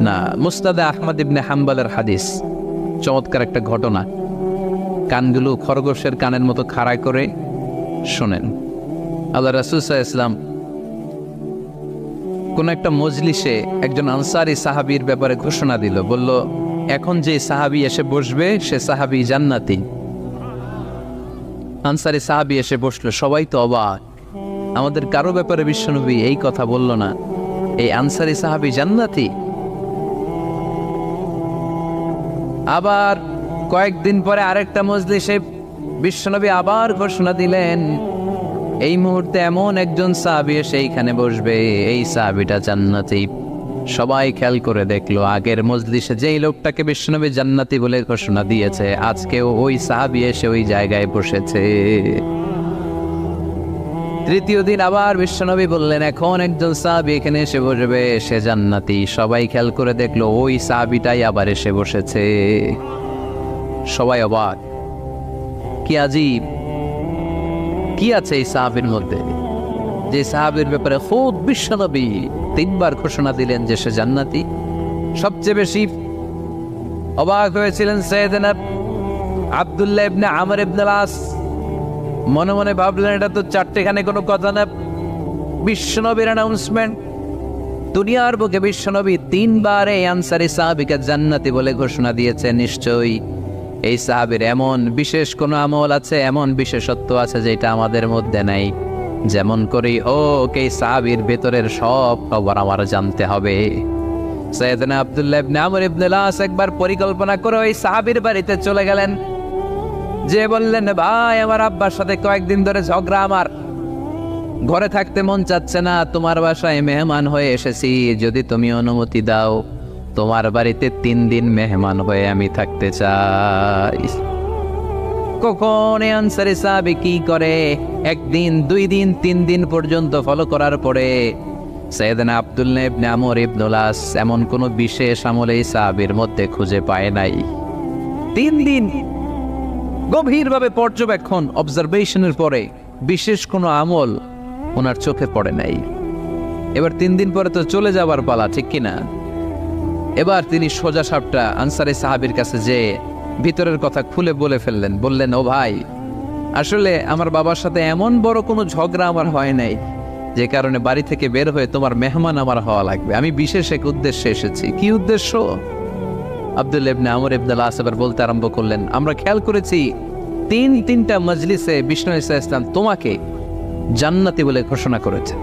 না, মুসনাদে আহমদ ইবনে হাম্বলের হাদিস, চমৎকার একটা ঘটনা। কানগুলো খরগোশের কানের মতো খাড়া করে শোনেন। আল্লাহ রাসূল সাল্লাল্লাহু আলাইহি ওয়াসাল্লাম কোন একটা মজলিসে একজন আনসারী সাহাবীর ব্যাপারে ঘোষণা দিল, বলল এখন যে সাহাবী এসে বসবে সে সাহাবী জান্নাতি। আনসারী সাহাবী এসে বসলো, সবাই তো অবাক, আমাদের কারো ব্যাপারে বিশ্বনবী এই কথা বলল না, এই আনসারী সাহাবী জান্নাতি। আবার কয়েকদিন পরে আরেকটা মজলিসে বিশ্বনবী আবার ঘোষণা দিলেন, এই মুহূর্তে এমন একজন সাহাবী সেইখানে বসবে, এই সাহাবীটা জান্নাতি। সবাই খেয়াল করে দেখলো, আগের মজলিসে যেই লোকটাকে বিশ্বনবী জান্নাতি বলে ঘোষণা দিয়েছে, আজকেও ওই সাহাবী এসে ওই জায়গায় বসেছে। তৃতীয় দিন আবার বিশ্বনবী বললেন, এখন একজন সাহাবী এখানে এসে বসবে, সে জান্নাতি। সবাই খেয়াল করে দেখলো, ওই সাহাবীটাই আবার এসে বসেছে। সবাই অবাক, কি আজীব, কি আছে এই সাহাবীর মধ্যে, যে সাহাবীর ব্যাপারে খুব বিশ্বনবী তিনবার ঘোষণা দিলেন যে সে জান্নাতি। সবচেয়ে বেশি অবাক হয়েছিলেন সাইয়েদনা আব্দুল্লাহ ইবনে আমর ইবনে আস। মনে মনে ভাবলেন, এটা তো চারটেখানে কোনো কথা না, বিশ্বনবীর অ্যানাউন্সমেন্ট। দুনিয়ার বুকে বিশ্বনবী তিনবার এই আনসারী সাহাবীকে জান্নাতি বলে ঘোষণা দিয়েছেন, নিশ্চয়ই এই সাহাবীর এমন বিশেষ কোনো আমল আছে, এমন বিশেষত্ব আছে যেটা আমাদের মধ্যে নাই। যেমন করেই হোক এই সাহাবীর ভেতরের সব খবর আমার জানতে হবে। সাইয়েদনা আব্দুল্লাহ ইবনে আমর ইবনে আস একবার পরিকল্পনা করে ওই সাহাবীর বাড়িতে চলে গেলেন, যে বললেন, ভাই আমার আব্বার সাথে কয়েকদিন ধরে ঝগড়া, আমার ঘরে থাকতে মন চাচ্ছে না, তোমার বাসায় মেহমান হয়ে এসেছি, যদি তুমি অনুমতি দাও তোমার বাড়িতে 3 দিন মেহমান হয়ে আমি থাকতে চাই। কখন এই আনসারী সাহাবী কি করে, 1 দিন 2 দিন 3 দিন পর্যন্ত ফলো করার পরে সাইয়েদনা আব্দুল্লাহ ইবনে আমর ইবনে আস এমন কোন বিশেষ আমল এই সাহাবীর মধ্যে খুঁজে পায় নাই। 3 দিন গভীরভাবে পর্যবেক্ষণ, অবজারভেশনের পরে বিশেষ কোনো আমল ওনার চোখে পড়ে নাই। এবার 3 দিন পরে তো চলে যাবার পালা, ঠিক কিনা? এবার তিনি সোজা সাপটা আনসারী সাহাবীর কাছে যে ভিতরের কথা খুলে বলে ফেললেন, বললেন, ও ভাই, আসলে আমার বাবার সাথে এমন বড় কোনো ঝগড়া আমার হয় নাই যে কারণে বাড়ি থেকে বের হয়ে তোমার মেহমান আমার হওয়া লাগবে। আমি বিশেষ এক উদ্দেশ্যে এসেছি। কি উদ্দেশ্য? আব্দুল্লাহ ইবনে আমর ইবনে আস এবার বলতে আরম্ভ করলেন, আমরা খেয়াল করেছি 3টা মজলিসে বিষ্ণু ইসা ইসলাম তোমাকে জান্নাতি বলে ঘোষণা করেছে,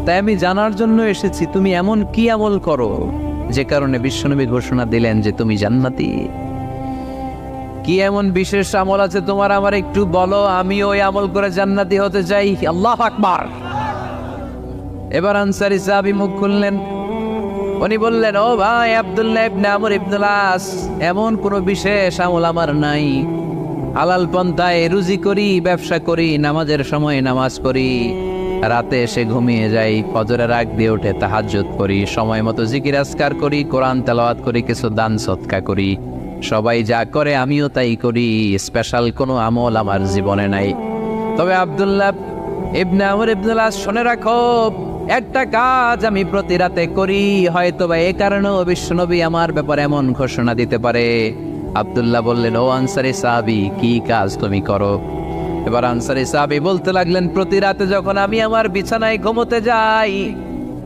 তাই আমি জানার জন্য এসেছি তুমি এমন কি আমল করো যে কারণে বিশ্বনবী ঘোষণা দিলেন যে তুমি জান্নাতি। কি এমন বিশেষ আমল আছে তোমার, আমার একটু বলো, আমি ওই আমল করে জান্নাতি হতে চাই। আল্লাহু আকবার। এবার আনসারী সাহাবী মুখ খুললেন, উনি বললেন, ও ভাই আব্দুল্লাহ ইবনে আমর ইবনে আস, এমন কোনো বিশেষ আমল আমার নাই। হালাল পন্থায় রুজি করি, ব্যবসা করি, নামাজের সময় নামাজ পড়ি, রাতে এসে ঘুমিয়ে যাই, ফজরের আগ দিয়ে উঠে তাহাজ্জুদ করি, সময় মতো জিকির আজকার করি, কোরআন তেলাওয়াত করি, কিছু দান সদকা করি। সবাই যা করে আমিও তাই করি, স্পেশাল কোনো আমল আমার জীবনে নাই। তবে আব্দুল্লাহ ইবনে আমর ইবনে আস, শুনে রাখো, একটা কাজ আমি প্রতি রাতে করি, হয়তো বা এই কারণেও বিশ্বনবী আমার ব্যাপারে এমন ঘোষণা দিতে পারে। আব্দুল্লাহ বললেন, ও আনসারী সাহাবী, কি কাজ তুমি করো? এবার আনসারী সাহাবী বলতে লাগলেন, প্রতি রাতে যখন আমি আমার বিছানায় ঘুমোতে যাই,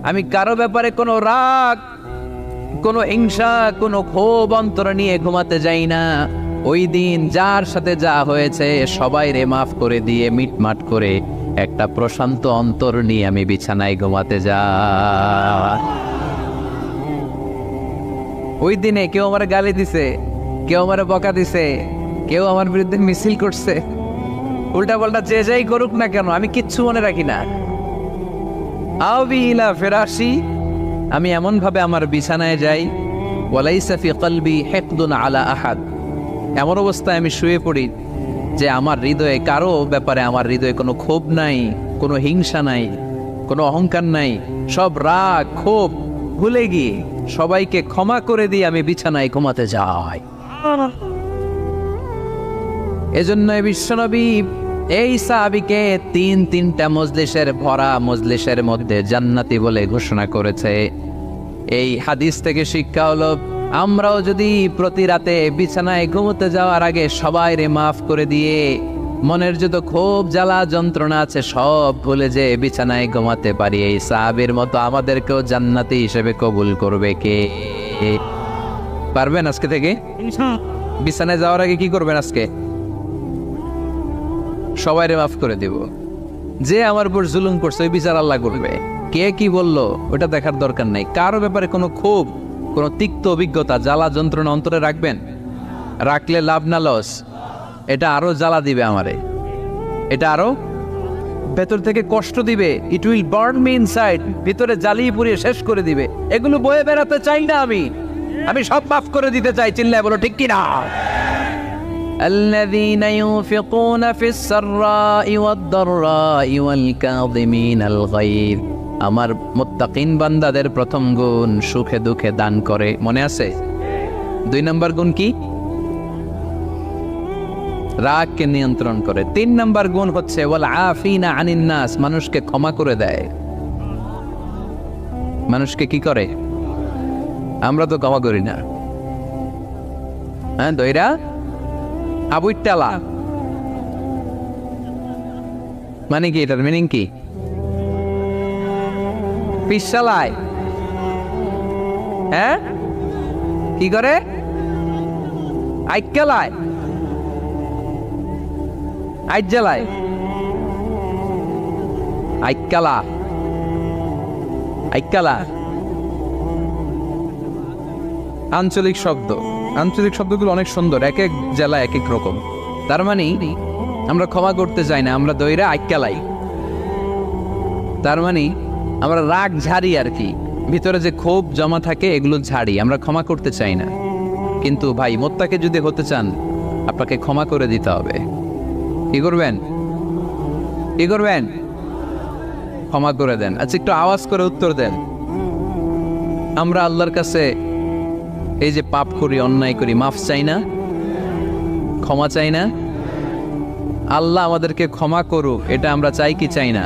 আমি কারো ব্যাপারে কোনো রাগ, কোনো হিংসা, কোনো ক্ষোভ অন্তরে নিয়ে ঘুমাতে যাই না। ওই দিন যার সাথে যা হয়েছে সবাই রে মাফ করে দিয়ে মিটমাট করে একটা প্রশান্ত অন্তর নিয়ে আমি বিছানায় ঘুমাতে যাই। ওই দিনে কেউ আমার গালি দিছে, কেউ আমার বকা দিছে, কেউ আমার বিরুদ্ধে মিছিল করছে, উল্টা পাল্টা যে যাই করুক না কেন, আমি কিচ্ছু মনে রাখি না। আবি ইলা ফিরাশি, আমি এমন ভাবে আমার বিছানায় যাই, ওয়ালাইসা ফি কলবি হিকদুন আলা আহাদ, এমন অবস্থায় আমি শুয়ে পড়ি যে আমার হৃদয়ে কারো ব্যাপারে, আমার হৃদয়ে কোনো ক্ষোভ নাই, কোনো হিংসা নাই, কোনো অহংকার নাই, সব রাগ ক্ষোভ ভুলে গিয়ে সবাইকে ক্ষমা করে দিয়ে আমি বিছানায় ঘুমাতে যাই। এজন্য বিশ্বনবী এই সাহাবীকে 3টা মজলিসের ভরা মজলিসের মধ্যে জান্নাতি বলে ঘোষণা করেছে। এই হাদিস থেকে শিক্ষা হলো, আমরাও যদি প্রতি রাতে বিছানায় ঘুমোতে যাওয়ার আগে সবাই রে মাফ করে দিয়ে মনের যত ক্ষোভ জ্বালা যন্ত্রণা আছে সব ভুলে যে বিছানায় ঘুমাতে পারি, এই সাহাবীর মতো আমাদেরকেও জান্নাতি হিসেবে কবুল করবে কে? পারবেন আজকে থেকে? বিছানায় যাওয়ার আগে কি করবেন? আজকে সবাইরে মাফ করে দেব। যে আমার উপর জুলুম করছে ওই বিচার আল্লাহ করবে। কে কি বললো ওটা দেখার দরকার নাই। কারো ব্যাপারে কোনো ক্ষোভ, কোনো তিক্ত অভিজ্ঞতা, জ্বালা যন্ত্রণা অন্তরে রাখবেন? রাখলে লাভ না লস? এটা আরো জ্বালা দিবে আমারে, এটা আরো ভেতর থেকে কষ্ট দিবে। It will burn me inside, ভিতরে জ্বালিয়ে পুড়িয়ে শেষ করে দিবে। এগুলো বয়ে বেড়াতে চাই না আমি সব মাফ করে দিতে চাই। চিল্লায় বলো ঠিক কিনা? الذين ينفقون في السراء والضراء والكاظمين الغيظ। আমার মুত্তাকিন বান্দাদের প্রথম গুণ সুখে দুঃখে দান করে, মনে আছে? 2 নম্বর গুণ কি? রাগকে নিয়ন্ত্রণ করে। 3 নম্বর গুণ হচ্ছে ওয়াল আফিনা আনিন নাস, মানুষকে ক্ষমা করে দেয়। মানুষকে কি করে? আমরা তো ক্ষমা করি না। হ্যাঁ, দইরা আবুইটালা মানে কি? এটার মিনিং কি? পিছালায়। হ্যাঁ, কি করে? আইকালায়, আইজালায়, আইকালা, আইকালা আঞ্চলিক শব্দ। আঞ্চলিক শব্দগুলো অনেক সুন্দর, এক এক জেলায় এক এক রকম। তার মানে আমরা ক্ষমা করতে চাই না, আমরা দইরা আইকালাই। তার মানে আমরা রাগ ঝাড়ি আর কি, ভিতরে যে ক্ষোভ জমা থাকে এগুলো ঝাড়ি, আমরা ক্ষমা করতে চাই না। কিন্তু ভাই মোত্তাকে যদি হতে চান আপনাকে ক্ষমা করে দিতে হবে। কি করবেন? কি করবেন? ক্ষমা করে দেন। আচ্ছা, একটু আওয়াজ করে উত্তর দেন। আমরা আল্লাহর কাছে এই যে পাপ করি, অন্যায় করি, মাফ চাই না? ক্ষমা চাই না? আল্লাহ আমাদেরকে ক্ষমা করুক এটা আমরা চাই কি চাই না?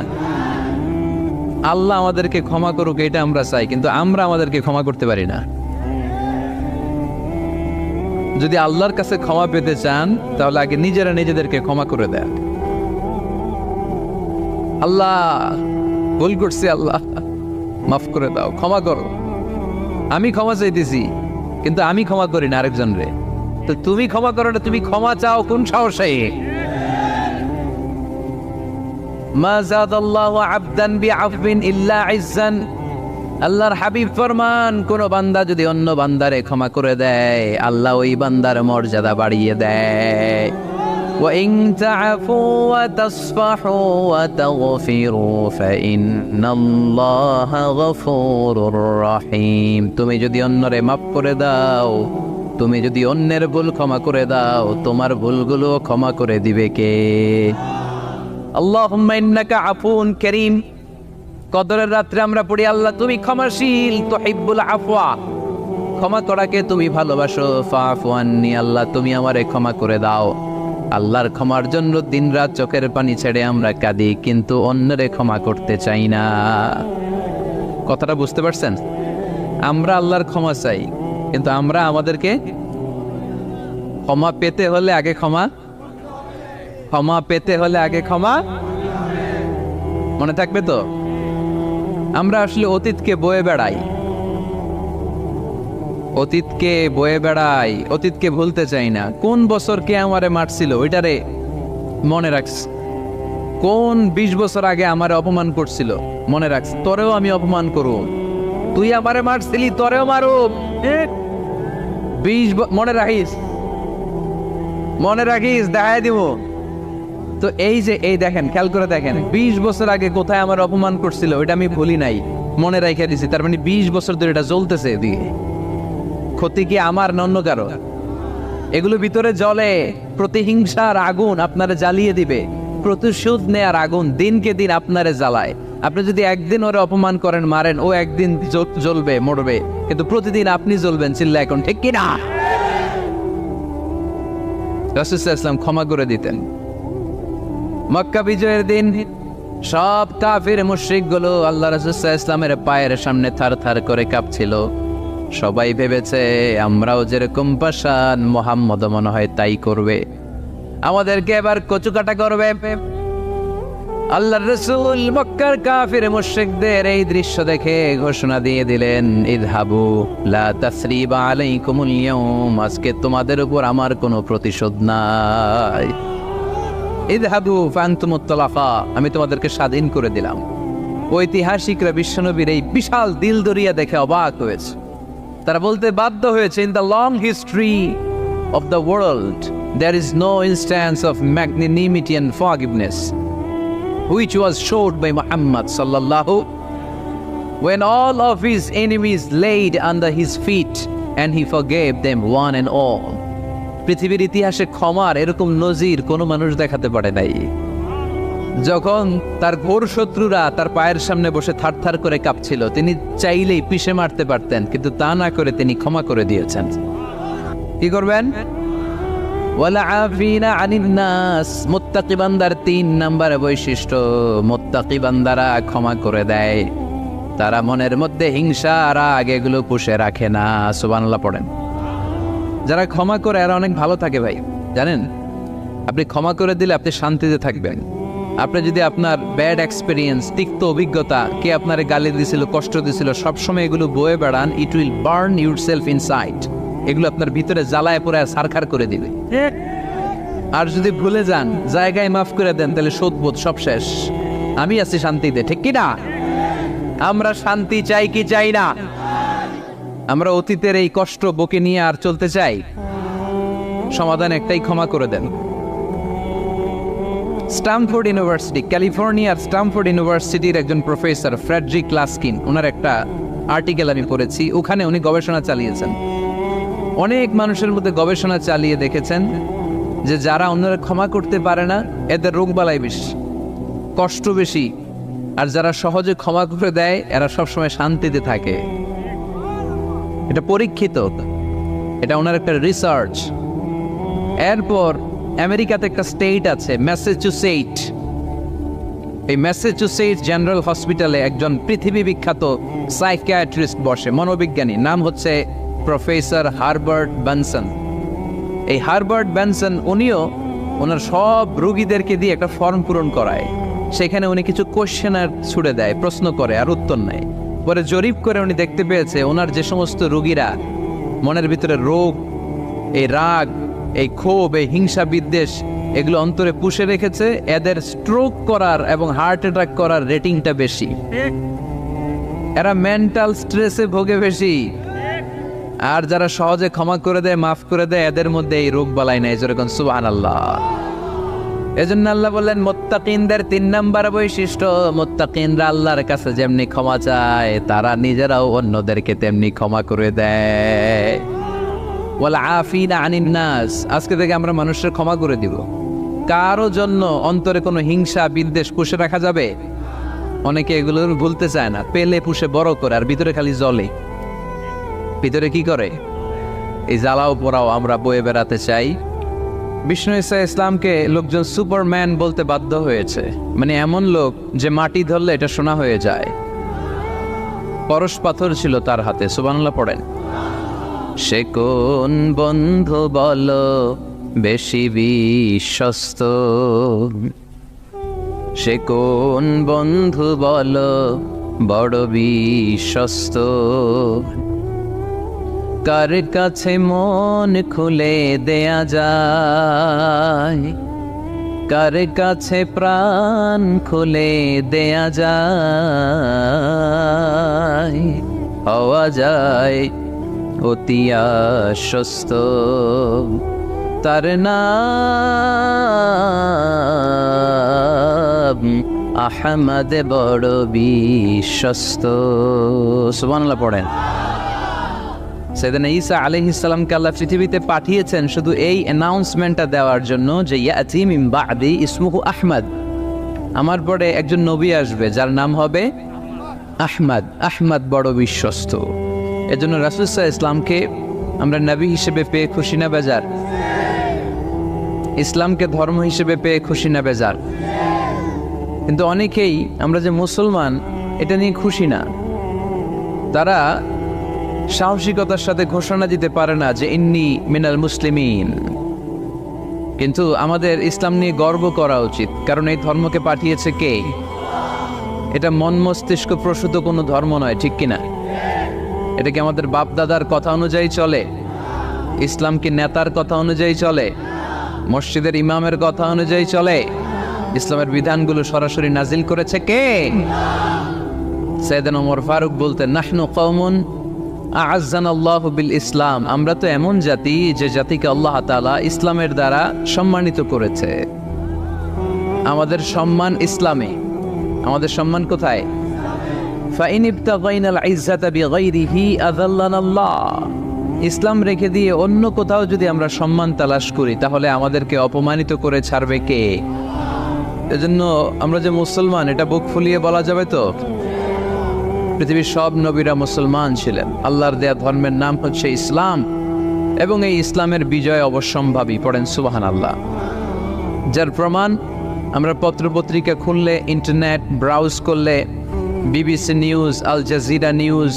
আল্লাহ আমাদেরকে ক্ষমা করুক এটা আমরা চাই, কিন্তু আমরা আমাদেরকে ক্ষমা করতে পারি না। যদি আল্লাহর কাছে ক্ষমা পেতে চান তাহলে আগে নিজেরা নিজেদেরকে ক্ষমা করে দেন। আল্লাহ ভুল করছি, আল্লাহ মাফ করে দাও, ক্ষমা করো। আমি ক্ষমা চাইতেছি কিন্তু আমি ক্ষমা করি না আরেকজন রে। তো তুমি ক্ষমা করো না, তুমি ক্ষমা চাও কোন সাহসে? মা যাদাল্লাহু আবদান বিআফবিন ইল্লা ইজ্জান। আল্লাহর হাবিব ফরমান, কোন বান্দা যদি অন্য বান্দারে ক্ষমা করে দেয় আল্লাহ ওই বান্দার মর্যাদা বাড়িয়ে দেয়। ওয়া ইন তা'ফু ওয়া তাসফাহু ওয়া তাগফিরু ফাইন্নাল্লাহা গফুরুর রহিম। তুমি যদি অন্যরে মাফ করে দাও, তুমি যদি অন্যের ভুল ক্ষমা করে দাও, তোমার ভুলগুলো ক্ষমা করে দিবে কে? আল্লাহুম্মা ইন্নাকা আফুন কারীম। কদরের রাত্রে আমরা পড়ি, আল্লাহ তুমি ক্ষমাশীল, তুহিব্বুল আফওয়া, ক্ষমা করাকে তুমি ভালোবাসো। ফাআফু আন্নি, আল্লাহ তুমি আমারে ক্ষমা করে দাও। আল্লাহর ক্ষমার জন্য দিনরাত চোখের পানি ছেড়ে আমরা কাঁদি, কিন্তু অন্যরে ক্ষমা করতে চাই না। কথাটা বুঝতে পারছেন? আমরা আল্লাহর ক্ষমা চাই, কিন্তু আমরা আমাদেরকে ক্ষমা পেতে হলে আগে ক্ষমা, ক্ষমা পেতে হলে আগে ক্ষমা। মনে থাকবে তো? আমরা আসলে অতীতকে বয়ে বেড়াই, অতীতকে বয়ে বেড়াই, অতীতকে ভুলতে চাই না। কোন বছর কে আমারে মারছিল ওইটারে মনে রাখছি। কোন 20 বছর আগে আমারে অপমান করছিল মনে রাখছি, তোরেও আমি অপমান করব। তুই আমারে মারছিলি, তোরেও মারব। 20 মনে রাখিস, মনে রাখিস, দেখাই দিব। তো এই যে এই দেখেন, খেয়াল করে দেখেন, 20 বছর আগে কোথায় আমার অপমান করছিল ওইটা আমি ভুলি নাই, মনে রাখিয়ে দিছি। তার মানে 20 বছর ধরে এটা জ্বলতেছে এদিকে। ক্ষতি কি আমার না অন্য কারো? এগুলো ভিতরে জ্বলে, প্রতিহিংসার আগুন আপনারে জ্বালিয়ে দিবে। প্রতিশোধ নেয়ার আগুন দিনকে দিন আপনারে জ্বালায়। আপনি যদি একদিন ওরে অপমান করেন, মারেন, ও একদিন জ্বলবে, মরবে, কিন্তু প্রতিদিন আপনি জ্বলবেন। চিল্লা এখন ঠিক কিনা? রাসূল সাল্লাল্লাহু আলাইহি ওয়াসাল্লাম ক্ষমা করে দিতেন। মক্কা বিজয়ের দিন সব কাফির মুশরিক গুলো আল্লাহ রাসূল সাল্লাল্লাহু আলাইহি ওয়াসাল্লামের পায়ের সামনে থার থার করে কাঁপছিল। সবাই ভেবেছে আমরাও যেরকম পাষাণ, মুহাম্মদ মনে হয় তাই করবে, আমাদেরকে এবার কচুকাটা করবে। আল্লাহর রাসূল মক্কার কাফির মুশরিকদের এই দৃশ্য দেখে ঘোষণা দিয়ে দিলেন, ইযহাবু লা তাসরিবা আলাইকুমুল ইয়াউম, আজকে তোমাদের উপর আমার কোনো প্রতিশোধ নাই। ইযহাবু ফাআনতুমুত তালাকা, আমি তোমাদেরকে স্বাধীন করে দিলাম। ঐতিহাসিকরা বিশ্বনবীর এই বিশাল দিলদরিয়া দেখে অবাক হয়েছে। তারা বলতে বাধ্য হয়েছে, in the long history of the world there is no instance of magnanimity and forgiveness which was showed by Muhammad sallallahu when all of his enemies laid under his feet and he forgave them one and all. পৃথিবীর ইতিহাসে ক্ষমার এরকম নজির কোনো মানুষ দেখাতে পারে নাই। যখন তার ঘোর শত্রুরা তার পায়ের সামনে বসে থারথার করে কাঁপছিল, তিনি চাইলেই পিষে মারতে পারতেন, কিন্তু তা না করে তিনি ক্ষমা করে দিয়েছেন। কি করবেন? ওয়ালা আফিনা আনিন নাস, মুত্তাকি বান্দার 3 নাম্বার বৈশিষ্ট্য, মুত্তাকি বান্দারা ক্ষমা করে দেয়। তারা মনের মধ্যে হিংসা রাগ এগুলো পুষে রাখে না। সুবহানাল্লাহ পড়েন। যারা ক্ষমা করে এরা অনেক ভালো থাকে ভাই, জানেন? আপনি ক্ষমা করে দিলে আপনি শান্তিতে থাকবেন। আপনি যদি আপনার ব্যাড এক্সপেরিয়েন্স, তিক্ত অভিজ্ঞতা, কে আপনার গালি দিয়েছিল, কষ্ট দিয়েছিল, সবসময় এগুলো বয়ে বেড়ান, it will burn your self inside. এগুলো আপনার ভিতরে জ্বালায় পুরো সারখার করে দিবে। আর যদি ভুলে যান, জায়গায় মাফ করে দেন, তাহলে শোধবোধ সব শেষ। আমি আছি শান্তিতে, ঠিক কি না? আমরা শান্তি চাই কি চাই না? আমরা অতীতের এই কষ্ট বকে নিয়ে আর চলতে চাই? সমাধান একটাই, ক্ষমা করে দেন। স্ট্যামফোর্ড ইউনিভার্সিটি, ক্যালিফোর্নিয়ার স্ট্যামফোর্ড ইউনিভার্সিটির একজন প্রফেসর ফ্রেডরিক লাস্কিন, ওনার একটা আর্টিকেল আমি পড়েছি। ওখানে উনি গবেষণা চালিয়েছেন। অনেক মানুষের মধ্যে গবেষণা চালিয়ে দেখেছেন যে যারা অন্যরা ক্ষমা করতে পারে না, এদের রোগবালাই বেশি, কষ্ট বেশি। আর যারা সহজে ক্ষমা করে দেয়, এরা সবসময় শান্তিতে থাকে। এটা পরীক্ষিত, এটা ওনার একটা রিসার্চ। এরপর আমেরিকাতে একটা স্টেট আছে ম্যাসাচুসেটস। এই ম্যাসাচুসেটস জেনারেল হসপিটালে একজন পৃথিবী বিখ্যাত সাইকিয়াট্রিস্ট বসে, মনোবিজ্ঞানী, নাম হচ্ছে প্রফেসর হারবার্ট বেনসন। এই হারবার্ট বেনসন উনিও ওনার সব রোগীদেরকে দিয়ে একটা ফর্ম পূরণ করায়। সেখানে উনি কিছু কোশ্চেনার ছুড়ে দেয়, প্রশ্ন করে আর উত্তর নেয়। পরে জরিপ করে উনি দেখতে পেয়েছে ওনার যে সমস্ত রোগীরা মনের ভিতরে রোগ, এই রাগ, এই ক্ষোভ, এই হিংসা বিদ্বেষ এগুলো অন্তরে পুষে রেখেছে, এদের স্ট্রোক করার এবং হার্ট অ্যাটাক করার রেটিংটা বেশি। এরা মেন্টাল স্ট্রেসে ভোগে বেশি। আর যারা সহজে ক্ষমা করে দেয়, মাফ করে দেয়, এদের মধ্যে এই রোগ বালাই নাই। যেরকম সুবহানাল্লাহ। এজন্য আল্লাহ বললেন মুত্তাকিনদের 3 নাম্বার বৈশিষ্ট্য, মুত্তাকিনরা আল্লাহর কাছে যেমনি ক্ষমা চায়, তারা নিজেরাও অন্যদেরকে তেমনি ক্ষমা করে দেয়। ওয়াল আফিনা আনিন নাস, আজকে থেকে আমরা মানুষের ক্ষমা করে দিব। কারো জন্য অন্তরে কোনো হিংসা বিদ্বেষ পুষে রাখা যাবে? অনেকে এগুলো ভুলতে চায় না, পেলে পুষে বড় করে, আর ভিতরে খালি জ্বলে। ভিতরে কি করে? এই জ্বালাও পোড়াও আমরা বয়ে বেড়াতে চাই। বিষ্ণু ঈসা ইসলামকে লোকজন সুপারম্যান বলতে বাধ্য হয়েছে, মানে এমন লোক যে মাটি ধরলে এটা সোনা হয়ে যায়। পরশ পাথর ছিল তার হাতে। সুবহানাল্লাহ পড়েন। সে কোন বন্ধু বলো বেশি বিশ্বস্ত, সে কোন বন্ধু বলো বড় বিশ্বস্ত, কার কাছে মন খুলে দেয়া যায়, কার কাছে প্রাণ খুলে দেয়া যায়, হওয়া যায় অতি আশ্বস্ত, তার নাম আহমদ বড় বিশ্বস্ত। সুবহানাল্লাহ পড়েন। সাইয়েদনা ঈসা আলাইহিস সালামকে আল্লাহ পৃথিবীতে পাঠিয়েছেন শুধু এই অ্যানাউন্সমেন্টটা দেওয়ার জন্য যে ইয়াতি মিন বাদি ইসমুহু আহমদ, আমার পরে একজন নবী আসবে যার নাম হবে আহমদ। আহমদ বড় বিশ্বস্ত। এজন্য রাসূল সাল্লাল্লাহু আলাইহি ইসলামকে আমরা নবী হিসেবে পেয়ে খুশি না বেজার? ইসলামকে ধর্ম হিসেবে পেয়ে খুশি না বেজার? কিন্তু অনেকেই আমরা যে মুসলমান এটা নিয়ে খুশি না। তারা সাহসিকতার সাথে ঘোষণা দিতে পারে না যে ইন্নী মিনাল মুসলিমিন। কিন্তু আমাদের ইসলাম নিয়ে গর্ব করা উচিত, কারণ এই ধর্মকে পাঠিয়েছে কে? এটা মন মস্তিষ্ক প্রসূত কোনো ধর্ম নয়, ঠিক কিনা? এটা কি আমাদের বাপ দাদার কথা অনুযায়ী চলে? ইসলাম কি নেতার কথা অনুযায়ী চলে? মসজিদের ইমামের কথা অনুযায়ী চলে? ইসলামের বিধানগুলো সরাসরি নাজিল করেছে কে? সাইয়েদনা ওমর ফারুক বলতেন, নাহনু কওমুন আ'আজ্জানাল্লাহু বিল ইসলাম। আমরা তো এমন জাতি যে জাতিকে আল্লাহ তাআলা ইসলামের দ্বারা সম্মানিত করেছে। আমাদের সম্মান ইসলামে। আমাদের সম্মান কোথায়? ফাইন ইবতাগাইনাল ইজ্জাতা বিগাইরিহি আযাল্লানাল্লাহ। ইসলাম রেখে দিয়ে অন্য কোথাও যদি আমরা সম্মান তালাশ করি, তাহলে আমাদেরকে অপমানিত করে ছাড়বে কে? এজন্য আমরা যে মুসলমান, এটা বুক ফুলিয়ে বলা যাবে তো? পৃথিবীর সব নবীরা মুসলমান ছিলেন। আল্লাহর দেয়া ধর্মের নাম হচ্ছে ইসলাম, এবং এই ইসলামের বিজয় অবশ্যম্ভাবী। পড়েন সুবহানাল্লাহ। যার প্রমাণ আমরা পত্রপত্রিকা খুললে, ইন্টারনেট ব্রাউজ করলে, BBC news, Al Jazeera news,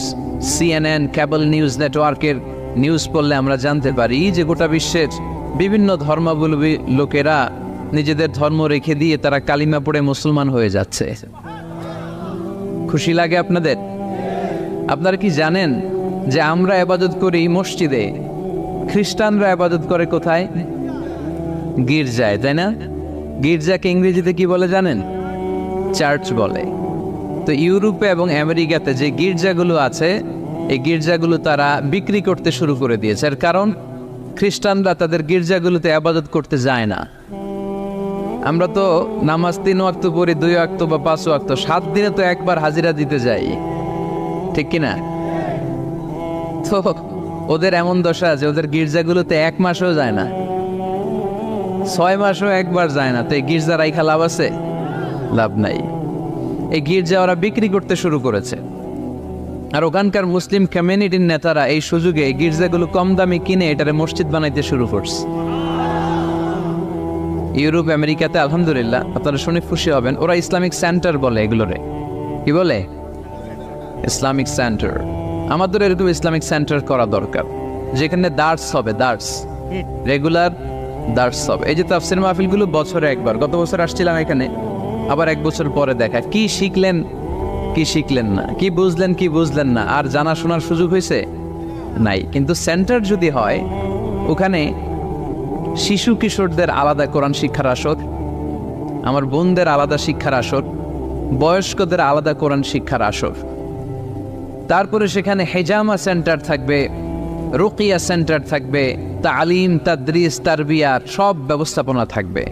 CNN cable news নেটওয়ার্কের নিউজ পড়লে আমরা জানতে পারি যে গোটা বিশ্বের বিভিন্ন ধর্মাবলম্বী লোকেরা নিজেদের ধর্ম রেখে দিয়ে তারা কালিমা পড়ে মুসলমান হয়ে যাচ্ছে। খুশি লাগে আপনাদের? আপনারা কি জানেন যে আমরা ইবাদত করি মসজিদে, খ্রিস্টানরা ইবাদত করে কোথায়? গির্জায়, তাই না? গির্জাকে ইংরেজিতে কি বলে জানেন? চার্চ বলে। তো ইউরোপে এবং আমেরিকাতে যে গির্জাগুলো আছে, এই গির্জাগুলো তারা বিক্রি করতে শুরু করে দিয়েছে। এর কারণ খ্রিস্টানরা তাদের গির্জাগুলোতে ইবাদত করতে যায় না। আমরা তো নামাজ 3 ওয়াক্ত পড়ি, 2 ওয়াক্ত বা 5 ওয়াক্ত, 7 দিনে তো একবার হাজিরা দিতে যাই, ঠিক কিনা? তো ওদের এমন দশা যে ওদের গির্জাগুলোতে 1 মাসও যায় না, 6 মাসও একবার যায় না। তো এই গির্জা রাইখা লাভ আছে? লাভ নাই। এই গির্জা ওরা বিক্রি করতে শুরু করেছে। আর ওখানকার মুসলিম কমিউনিটির নেতারা এই সুযোগে এই গির্জাগুলো কম দামে কিনে এটারে মসজিদ বানাইতে শুরু করছে। ইউরোপ আমেরিকাতে আলহামদুলিল্লাহ, আপনারা শুনে খুশি হবেন, ওরা ইসলামিক সেন্টার বলে এগুলোরে। কি বলে? Islamic centre. আমাদের এরকম ইসলামিক সেন্টার করা দরকার, যেখানে দার্স হবে, দার্স, রেগুলার দার্স হবে। এই যে তাফসির মাহফিলগুলো বছরে একবার, গত বছর আসছিলাম এখানে, আবার 1 বছর পরে দেখা, কি শিখলেন কি শিখলেন না, কি বুঝলেন কি বুঝলেন না, আর জানা শোনার সুযোগ হয়েছে নাই। কিন্তু সেন্টার যদি হয়, ওখানে শিশু কিশোরদের আলাদা কোরআন শিক্ষার আসর, আমার বোনদের আলাদা শিক্ষার আসর, বয়স্কদের আলাদা কোরআন শিক্ষার আসর, তারপরে সেখানে হেজামা সেন্টার থাকবে, রুকিয়া সেন্টার থাকবে, তালিম তাদরিস তারবিয়ার সব ব্যবস্থাপনা থাকবে।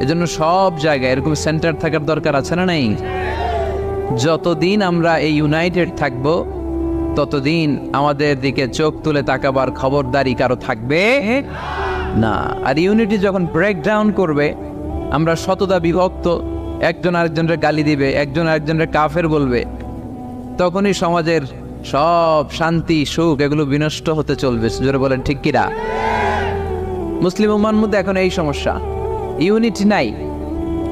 এজন্য সব জায়গায় এরকম সেন্টার থাকার দরকার আছে না নাই? যতদিন আমরা এই ইউনাইটেড থাকব, ততদিন আমাদের দিকে চোখ তুলে তাকাবার খবরদারি কারো থাকবে না। আর ইউনিটি যখন ব্রেকডাউন করবে, আমরা শতদা বিভক্ত, একজন আরেকজনের গালি দিবে, একজন আরেকজনের কাফের বলবে, তখনই সমাজের সব শান্তি সুখ এগুলো বিনষ্ট হতে চলবে। জোরে বলেন ঠিক কিনা? মুসলিম উম্মার মধ্যে এখন এই সমস্যা, ইউনিটি নাই।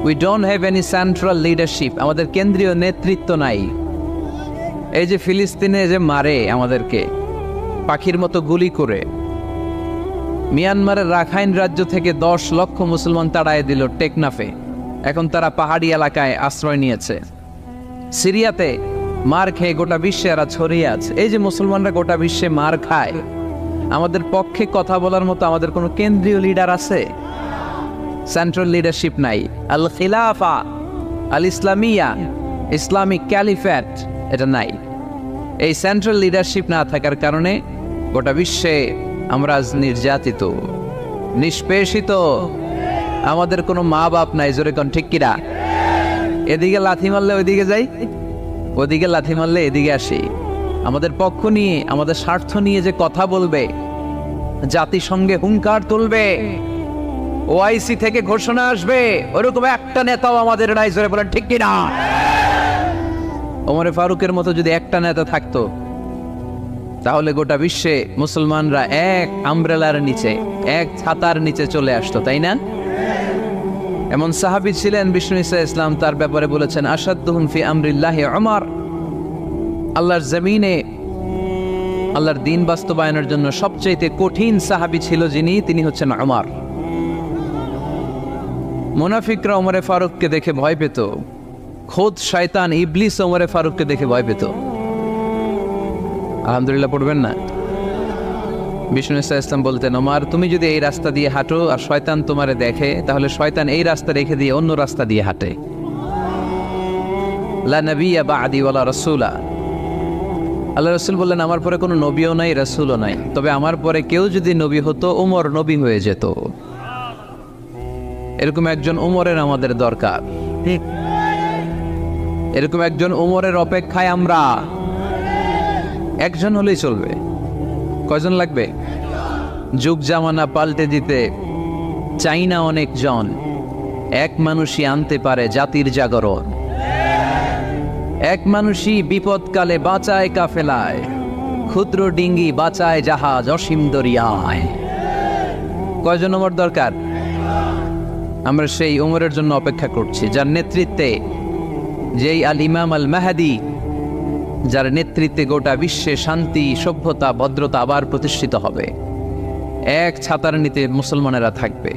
We don't have any central leadership, আমাদের কেন্দ্রীয় নেতৃত্ব নাই। এই যে ফিলিস্তিনে যে মারে আমাদেরকে পাখির মতো গুলি করে, মিয়ানমারের রাখাইন রাজ্য থেকে 10 লক্ষ মুসলমান তাড়ায় দিল টেকনাফে, এখন তারা পাহাড়ি এলাকায় আশ্রয় নিয়েছে। সিরিয়াতে মার খেয়ে গোটা বিশ্বে এরা ছড়িয়ে আছে। এই যে মুসলমানরা গোটা বিশ্বে মার খায়, আমাদের পক্ষে কথা বলার মতো আমাদের কোনো কেন্দ্রীয় লিডার আছে? সেন্ট্রাল লিডারশিপ নাই। আল খিলাফা আল ইসলামিয়া, ইসলামিক ক্যালিফেট, এটা নাই। এই সেন্ট্রাল লিডারশিপ না থাকার কারণে গোটা বিশ্বে আমরা আজ নির্যাতিত, নিষ্পেষিত। আমাদের কোনো মা বাপ নাই। জোরে কোন ঠিক কিনা? এদিকে লাথি মারলে ওইদিকে যাই, ওদিকে লাথি মারলে এদিকে আসি। আমাদের পক্ষ নিয়ে, আমাদের স্বার্থ নিয়ে যে কথা বলবে, জাতিসংঘে হুঙ্কার তুলবে, ওআইসি থেকে ঘোষণা আসবে, ওরকম একটা নেতাও আমাদের নাই। জোরে বলেন ঠিক কিনা? ওমরে ফারুকের মতো যদি একটা নেতা থাকতো, তাহলে গোটা বিশ্বে মুসলমানরা এক আমব্রেলার নিচে, এক ছাতার নিচে চলে আসতো, তাই না? এমন সাহাবী ছিলেন বিষ্ণু ঈসা ইসলাম তার ব্যাপারে বলেছেন আশাদ্দুহুম ফি আমরিল্লাহি উমর, আল্লাহর জমিনে আল্লাহর দ্বীন বাস্তবায়নের জন্য সবচেয়ে কঠিন সাহাবী ছিল যিনি, তিনি হচ্ছেন উমর। মুনাফিকরা ওমরে ফারুককে দেখে ভয় পেত, খোদ শয়তান ইবলিস ওমরে ফারুককে দেখে ভয় পেত। আলহামদুলিল্লাহ পড়বেন না? বিষ্ণু ঈসা ইসলাম বলতেন ওমর, তুমি যদি এই রাস্তা দিয়ে হাঁটো আর শয়তান তোমারে দেখে, তাহলে শয়তান এই রাস্তা রেখে দিয়ে অন্য রাস্তা দিয়ে হাঁটে। লা নবিয়্যা বা'দি ওয়ালা রাসূলা, আল্লাহ রাসূল বললেন আমার পরে কোনো নবীও নাই, রাসূলও নাই, তবে আমার পরে কেউ যদি নবী হতো ওমর নবী হয়ে যেত। এরকম একজন ওমরের আমাদের দরকার, ঠিক এরকম একজন ওমরের অপেক্ষায় আমরা। একজন হলেই চলবে, কয়জন লাগবে? যুগ জামানা পাল্টে দিতে চাই না অনেক জন, এক মানুষই আনতে পারে জাতির জাগরণ। এক মানুষই বিপদকালে বাঁচায় কাফেলায়, ক্ষুদ্র ডিঙ্গি বাঁচায় জাহাজ অসীম দরিয়ায়। কয়জন ওমর দরকার? আমরা সেই ওমরের জন্য অপেক্ষা করছি, যার নেতৃত্বে, যেই আল ইমাম আল মাহাদি, যার নেতৃত্বে গোটা বিশ্বে শান্তি, সভ্যতা, ভদ্রতা আবার প্রতিষ্ঠিত হবে। এক ছাতার নিতে মুসলমানেরা থাকবে,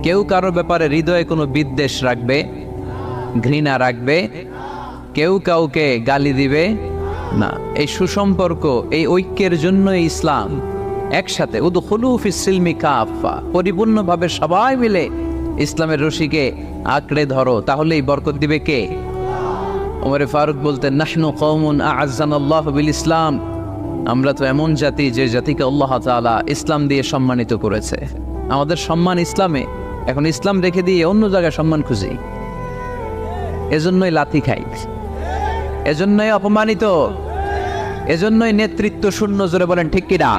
কেউ কারো ব্যাপারে হৃদয়ে কোনো বিদ্বেষ রাখবে, ঘৃণা রাখবে, কেউ কাউকে গালি দিবে না। এই সুসম্পর্ক, এই ঐক্যের জন্য ইসলাম একসাথে উদখুলু ফিস সিলমি কাফা, পরিপূর্ণভাবে সবাই মিলে ইসলামের রশিকে আঁকড়ে ধরো, তাহলেই বরকত দিবে কে? ওমরে ফারুক বলতেন নাহনু কওমুন আ'আজ্জানাল্লাহু বিল ইসলাম, আমরা তো এমন জাতি যে জাতিকে আল্লাহ তাআলা ইসলাম দিয়ে সম্মানিত করেছে। আমাদের সম্মান ইসলামে, এখন ইসলাম রেখে দিয়ে অন্য জায়গায় সম্মান খুঁজি, এজন্যই লাথি খাই, এজন্যই অপমানিত, এজন্যই নেতৃত্ব শূন্য। জোরে বলেন ঠিক কিনা?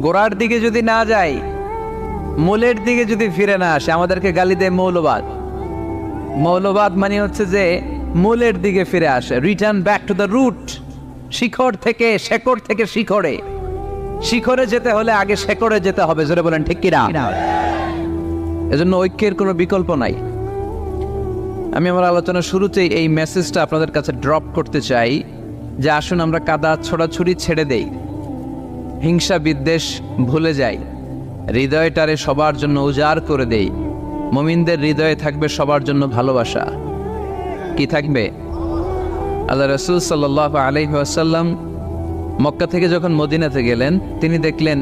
গোড়ার দিকে যদি না যাই, মূলের দিকে যদি ফিরে না আসে, আমাদেরকে গালি দেয় মৌলবাদ। মৌলবাদ মানে হচ্ছে যে মূলের দিকে ফিরে আসে, return back to the root, শিখড় থেকে, শেকড় থেকে শিখরে। শিখরে যেতে হলে আগে শেকড়ে যেতে হবে। জোরে বলেন ঠিক কিনা? এজন্য ঐক্যের কোনো বিকল্প নাই। আমি আমার আলোচনার শুরুতেই এই মেসেজটা আপনাদের কাছে ড্রপ করতে চাই যে আসুন আমরা কাদা ছোড়াছুড়ি ছেড়ে দেই, হিংসা বিদ্বেষ ভুলে যাই, হৃদয়টারে সবার জন্য উজাড় করে দেই। মুমিনদের হৃদয়ে থাকবে সবার জন্য ভালোবাসা। কি থাকবে? আল্লাহ রাসূল সাল্লাল্লাহু আলাইহি ওয়াসাল্লাম মক্কা থেকে যখন মদিনাতে গেলেন, তিনি দেখলেন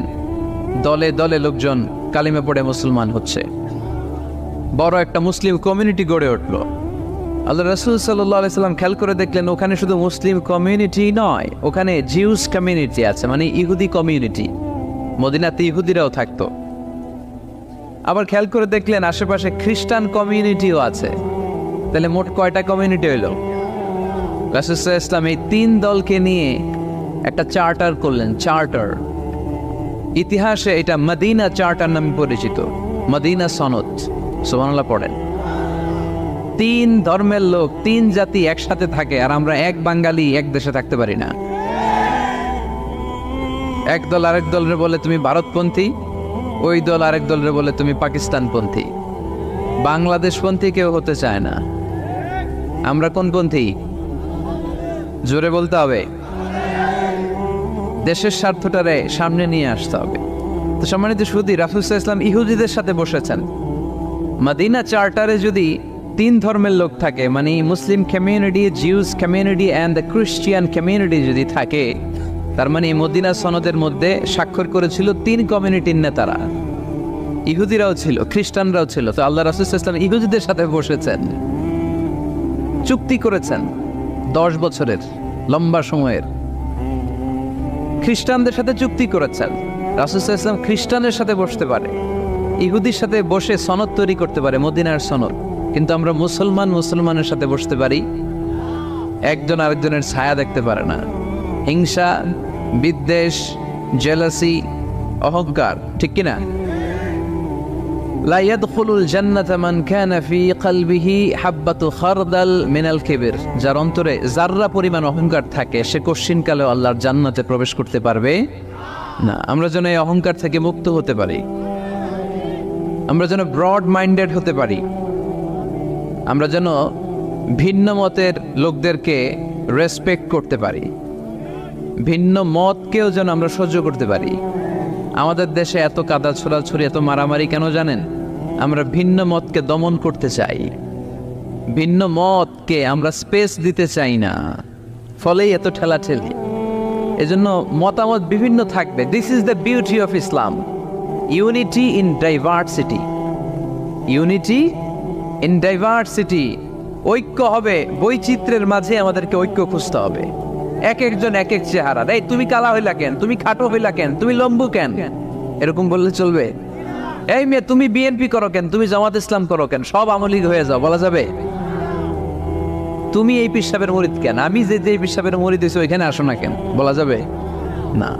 দলে দলে লোকজন কালিমা পড়ে মুসলমান হচ্ছে, বড় একটা মুসলিম কমিউনিটি গড়ে উঠল। আল্লাহ রাসূল সাল্লাল্লাহু আলাইহি ওয়াসাল্লাম খেয়াল করে দেখলেন ওখানে শুধু মুসলিম কমিউনিটি নয়, ওখানে জিউস কমিউনিটি আছে, মানে ইহুদি কমিউনিটি। মদিনাতে ইহুদিরাও থাকতো। আবার খেয়াল করে দেখলেন আশেপাশে খ্রিস্টান কমিউনিটিও আছে। তাহলে মোট কয়টা কমিউনিটি হইল? রাসূল সাল্লাল্লাহু আলাইহি ওয়াসাল্লাম এই তিন দলকে নিয়ে একটা চার্টার করলেন, চার্টার। ইতিহাসে এটা মদিনা চার্টার নামে পরিচিত, মদিনা সনদ। সুবহানাল্লাহ পড়েন। তিন ধর্মের লোক, তিন জাতি একসাথে থাকে, আর আমরা এক বাঙালি এক দেশে থাকতে পারি না। এক দল আরেক দলের বলে তুমি ভারতপন্থী, ওই দল আরেক দলের বলে তুমি পাকিস্তানপন্থী। বাংলাদেশপন্থী কেউ হতে চায় না। আমরা কোন পন্থী? জোরে বলতে হবে। দেশের স্বার্থটারে সামনে নিয়ে আসতে হবে। তো সম্মানিত সুধী, রাসূল সাল্লাল্লাহু আলাইহি ওয়াসাল্লাম ইহুদিদের সাথে বসেছেন। মদিনা চার্টারে যদি তিন ধর্মের লোক থাকে, মানে Muslim community, Jews community and the Christian community যদি থাকে, তার মানে মদিনা সনদের মধ্যে স্বাক্ষর করেছিল তিন কমিউনিটির নেতারা। ইহুদিরাও ছিল, খ্রিস্টানরাও ছিল। তো আল্লাহ রাসূল সাল্লাল্লাহু আলাইহি ওয়াসাল্লাম ইহুদিদের সাথে বসেছেন, চুক্তি করেছেন 10 বছরের লম্বা সময়ের। খ্রিস্টানদের সাথে চুক্তি করেছেন। রাসূল সাল্লাল্লাহু আলাইহি ওয়াসাল্লাম খ্রিস্টানের সাথে বসতে পারে, ইহুদির সাথে বসে সনদ তৈরি করতে পারে, মদিনার সনদ। কিন্তু আমরা মুসলমানের সাথে বসতে পারি, একজন আরেকজনের ছায়া দেখতে পারে না। হিংসা, বিদ্বেষ, জেলাসি, অহংকার, ঠিক কিনা? লা ইয়াদখুলুল জান্নাতা মান কানা ফি কলবিহি হাববাতু খারদাল মিনাল কিবর, যার অন্তরে যাররা পরিমাণ অহংকার থাকে সে কোশ্চিনকালেও আল্লাহর জান্নাতে প্রবেশ করতে পারবে না। আমরা যেন এই অহংকার থেকে মুক্ত হতে পারি। আমরা যেন ব্রড মাইন্ডেড হতে পারি, আমরা যেন ভিন্ন মতের লোকদেরকে রেসপেক্ট করতে পারি, ভিন্ন মতকেও যেন আমরা সহ্য করতে পারি। আমাদের দেশে এত কাদা ছোড়াছুড়ি, এত মারামারি কেন জানেন? আমরা ভিন্ন মতকে দমন করতে চাই, ভিন্ন মতকে আমরা স্পেস দিতে চাই না, ফলেই এত ঠেলাঠেলি। এজন্য মতামত বিভিন্ন থাকবে। This is the beauty of Islam, unity in diversity. Unity in diversity, ঐক্য হবে বৈচিত্র্যের মাঝে, আমাদেরকে ঐক্য খুঁজতে হবে। এক একজন এক এক চেহারা, এই তুমি কালা হইলা কেন, তুমি খাটো হইলা কেন, তুমি লম্বু কেন, এরকম বললে চলবে? এই মেয়ে তুমি বিএনপি করো কেন, তুমি জামাত ইসলাম করো কেন, সব আওয়ামী লীগ হয়ে যাও, বলা যাবে? তুমি এই পিসাবের মুরিদ কেন, আমি যে পিসাবের মুরিদ হয়েছি ওইখানে আসো না কেন, বলা যাবে? না।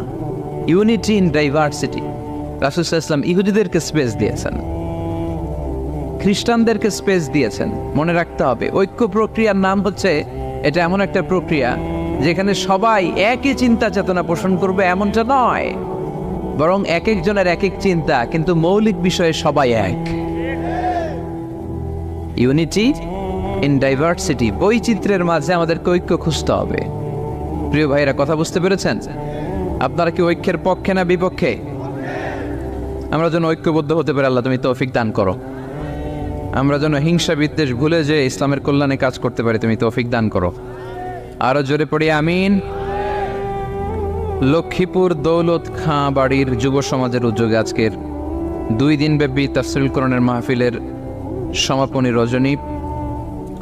Unity in diversity. রাসূল সাল্লাল্লাহু আলাইহি ওয়াসাল্লাম ইহুদিদেরকে স্পেস দিয়েছেন, খ্রিস্টানদেরকে স্পেস দিয়েছেন। মনে রাখতে হবে, ঐক্য প্রক্রিয়ার নাম হচ্ছে, এটা এমন একটা প্রক্রিয়া যেখানে সবাই একই চিন্তা চেতনা পোষণ করবে এমনটা নয়, বরং এক একজনের এক এক চিন্তা, কিন্তু মৌলিক বিষয়ে সবাই এক। ইউনিটি ইন ডাইভার্সিটি, বৈচিত্র্যের মাঝে আমাদেরকে ঐক্য খুঁজতে হবে। প্রিয় ভাইরা, কথা বুঝতে পেরেছেন? আপনারা কি ঐক্যের পক্ষে না বিপক্ষে? আমরা যেন ঐক্যবদ্ধ হতে পারি, আল্লাহ তুমি তৌফিক দান করো। আমরা যেন হিংসা বিদ্বেষ ভুলে যে ইসলামের কল্যাণে কাজ করতে পারি, তুমি তৌফিক দান করো। আরো জোরে পড়ি আমিন। লক্ষ্মীপুর দৌলত খাঁ বাড়ির যুব সমাজের উদ্যোগে আজকের 2 দিন ব্যাপী তাফসীরুল কোরআনের মাহফিলের সমাপনী রজনী।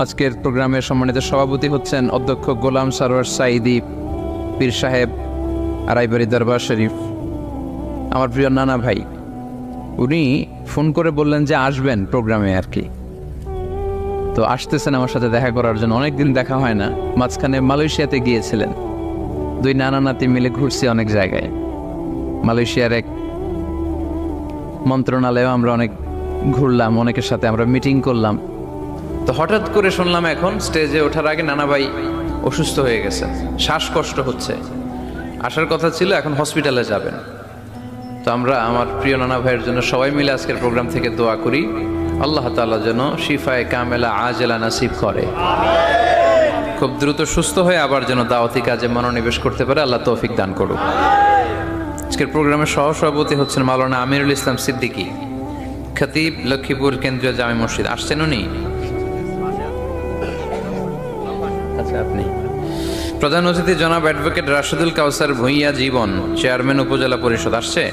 আজকের প্রোগ্রামের সম্মানিত সভাপতি হচ্ছেন অধ্যক্ষ গোলাম সারোয়ার সাঈদী পীর সাহেব, আড়াইবাড়ি দরবার শরীফ, আমার প্রিয় নানা ভাই। উনি ফোন করে বললেন যে আসবেন প্রোগ্রামে আর কি, তো আসতেছেন আমার সাথে দেখা করার জন্য। অনেকদিন দেখা হয় না, মাঝখানে মালয়েশিয়াতে গিয়েছিলেন। 2 নানা নাতি মিলে ঘুরছি অনেক জায়গায়। মালয়েশিয়ার এক মন্ত্রণালয়েও আমরা অনেক ঘুরলাম, অনেকের সাথে আমরা মিটিং করলাম। তো হঠাৎ করে শুনলাম এখন স্টেজে ওঠার আগে নানা ভাই অসুস্থ হয়ে গেছে, শ্বাসকষ্ট হচ্ছে, আসার কথা ছিল, এখন হসপিটালে যাবেন। তো আমরা আমার প্রিয় নানা ভাইয়ের জন্য সবাই মিলে আজকের প্রোগ্রাম থেকে দোয়া করি, আল্লাহ তাআলা যেন শিফায়ে কামেলা আজেলা নাসিব করে, খুব দ্রুত সুস্থ হয়ে আবার যেন দাওয়াতি কাজে মনোনিবেশ করতে পারে, আল্লাহ তৌফিক দান করুক। আজকের প্রোগ্রামের সহসভাপতি হচ্ছেন মাওলানা আমিরুল ইসলাম সিদ্দিকী, খতিব, লক্ষ্মীপুর কেন্দ্রীয় জামে মসজিদ। আসছেন উনি? আচ্ছা, আপনি। প্রধান অতিথি জনাব অ্যাডভোকেট রাশেদুল কাউসার ভূঁইয়া জীবন, চেয়ারম্যান উপজেলা পরিষদ। আসছে?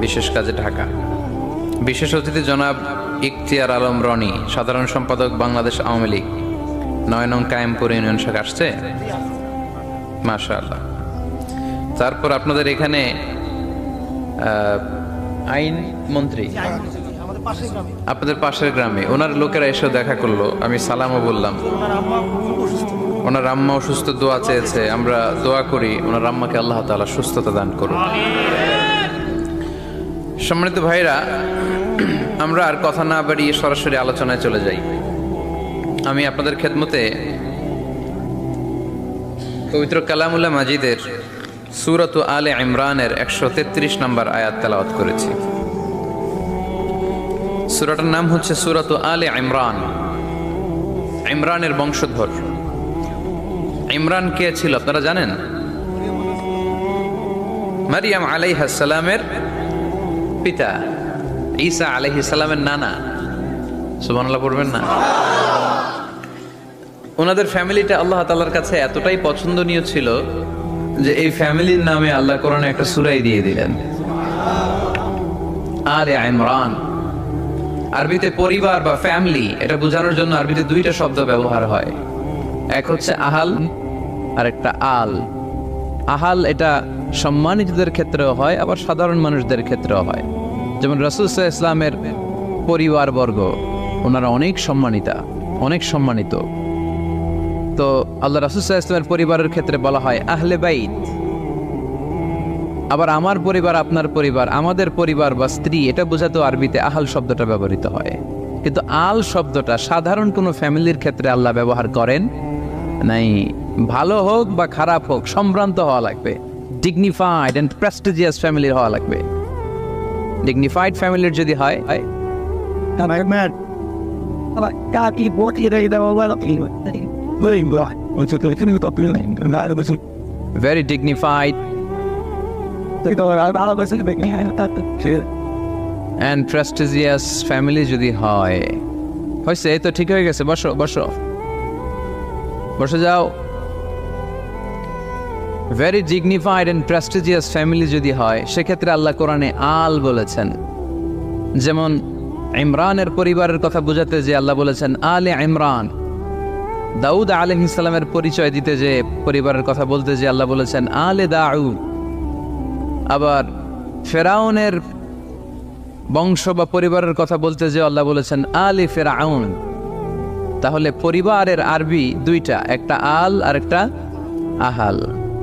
বিশেষ কাজে ঢাকা। বিশেষ অতিথি জনাব ইখতিয়ার আলম রনি, সাধারণ সম্পাদক বাংলাদেশ আওয়ামী লীগ, 9 নং কায়েমপুর ইউনিয়ন শাখা। আসছে? মাশাআল্লাহ। তারপর আপনাদের এখানে আইন মন্ত্রী আপনাদের পাশের গ্রামে, ওনার লোকেরা এসে দেখা করলো, আমি সালামও বললাম। ওনার আম্মা অসুস্থ, দোয়া চেয়েছে, আমরা দোয়া করি ওনার আম্মাকে আল্লাহ তাআলা সুস্থতা দান করুন। সম্মানিত ভাইরা, আমরা আর কথা না বাড়িয়ে সরাসরি আলোচনায় চলে যাই। আমি আপনাদের খেদমতে পবিত্র কালামুল্লাহ মাজিদের সূরাত আলে ইমরানের 133 নম্বর আয়াত তেলাওয়াত করেছি। সূরাটার নাম হচ্ছে সূরাত আলে ইমরান, ইমরানের বংশধর। ইমরান কে ছিল আপনারা জানেন? মারিয়াম আলাইহিস সালামের পিতা, ঈসা আলাইহিস সালামের নানা। সুবহানাল্লাহ পড়বেন না? ওনাদের ফ্যামিলিটা আল্লাহ তাআলার কাছে এতটাই পছন্দনীয় ছিল যে এই ফ্যামিলির নামে আল্লাহ কোরআনে একটা সূরাই দিয়ে দিলেন, আলে ইমরান। আরবিতে পরিবার বা ফ্যামিলি, এটা বোঝানোর জন্য আরবিতে 2টা শব্দ ব্যবহার হয়, এক হচ্ছে আহাল আর একটা আল। আহাল এটা সম্মানিতদের ক্ষেত্রেও হয়, আবার সাধারণ মানুষদের ক্ষেত্রেও হয়। যেমন রাসূল সাল্লাল্লাহু আলাইহি ওয়াসাল্লামের পরিবারবর্গ, ওনারা অনেক সম্মানিতা, অনেক সম্মানিত। তো আল্লাহ রাসূল সাল্লাল্লাহু আলাইহি ওয়াসাল্লামের পরিবারের ক্ষেত্রে বলা হয় আহলে বাইত। আবার আমার পরিবার, আপনার পরিবার, আমাদের পরিবার বা স্ত্রী, এটা বোঝাতেও আরবিতে আহাল শব্দটা ব্যবহৃত হয়। কিন্তু আল শব্দটা সাধারণ কোনো ফ্যামিলির ক্ষেত্রে আল্লাহ ব্যবহার করেন নাই। ভালো হোক বা খারাপ হোক, সম্ভ্রান্ত হওয়া লাগবে, ডিগনিফাইড অ্যান্ড প্রেস্টিজিয়াস ফ্যামিলির হওয়া লাগবে। ডিগনিফাইড ফ্যামিলির যদি হয় very dignified and prestigious family যদি হয়, হয়েছে এই তো ঠিক হয়ে গেছে, বসো বসো বসে যাও। Very dignified and prestigious family যদি হয়, সেক্ষেত্রে আল্লাহ কোরআনে আল বলেছেন। যেমন ইমরানের পরিবারের কথা বোঝাতে যে আল্লাহ বলেছেন আলে ইমরান। দাউদ আলাইহিস সালামের পরিচয় দিতে যে পরিবারের কথা বলতে যে আল্লাহ বলেছেন আলে দাউদ। আবার ফেরাউনের বংশ বা পরিবারের কথা বলতে যে আল্লাহ বলেছেন আলে ফেরাউন। তাহলে পরিবারের আরবি দুইটা, একটা আল আর একটা আহাল।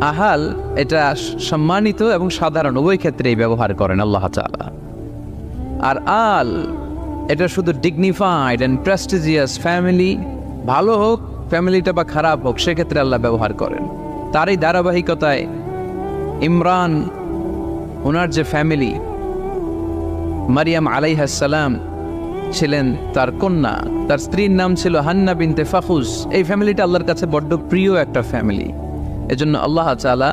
আহাল এটা সম্মানিত এবং সাধারণ উভয় ক্ষেত্রেই ব্যবহার করেন আল্লাহ তাআলা। আর আল এটা শুধু ডিগনিফাইড অ্যান্ড প্রেস্টিজিয়াস ফ্যামিলি, ভালো হোক ফ্যামিলিটা বা খারাপ হোক, সেক্ষেত্রে আল্লাহ ব্যবহার করেন। তারই ধারাবাহিকতায় ইমরান ওনার যে ফ্যামিলি, মারিয়াম আলাইহিস সালাম ছিলেন তার কন্যা, তার স্ত্রীর নাম ছিল হান্না বিনতে ফাখুস। এই ফ্যামিলিটা আল্লাহর কাছে বড্ড প্রিয় একটা ফ্যামিলি। এজন্য আল্লাহ তাআলা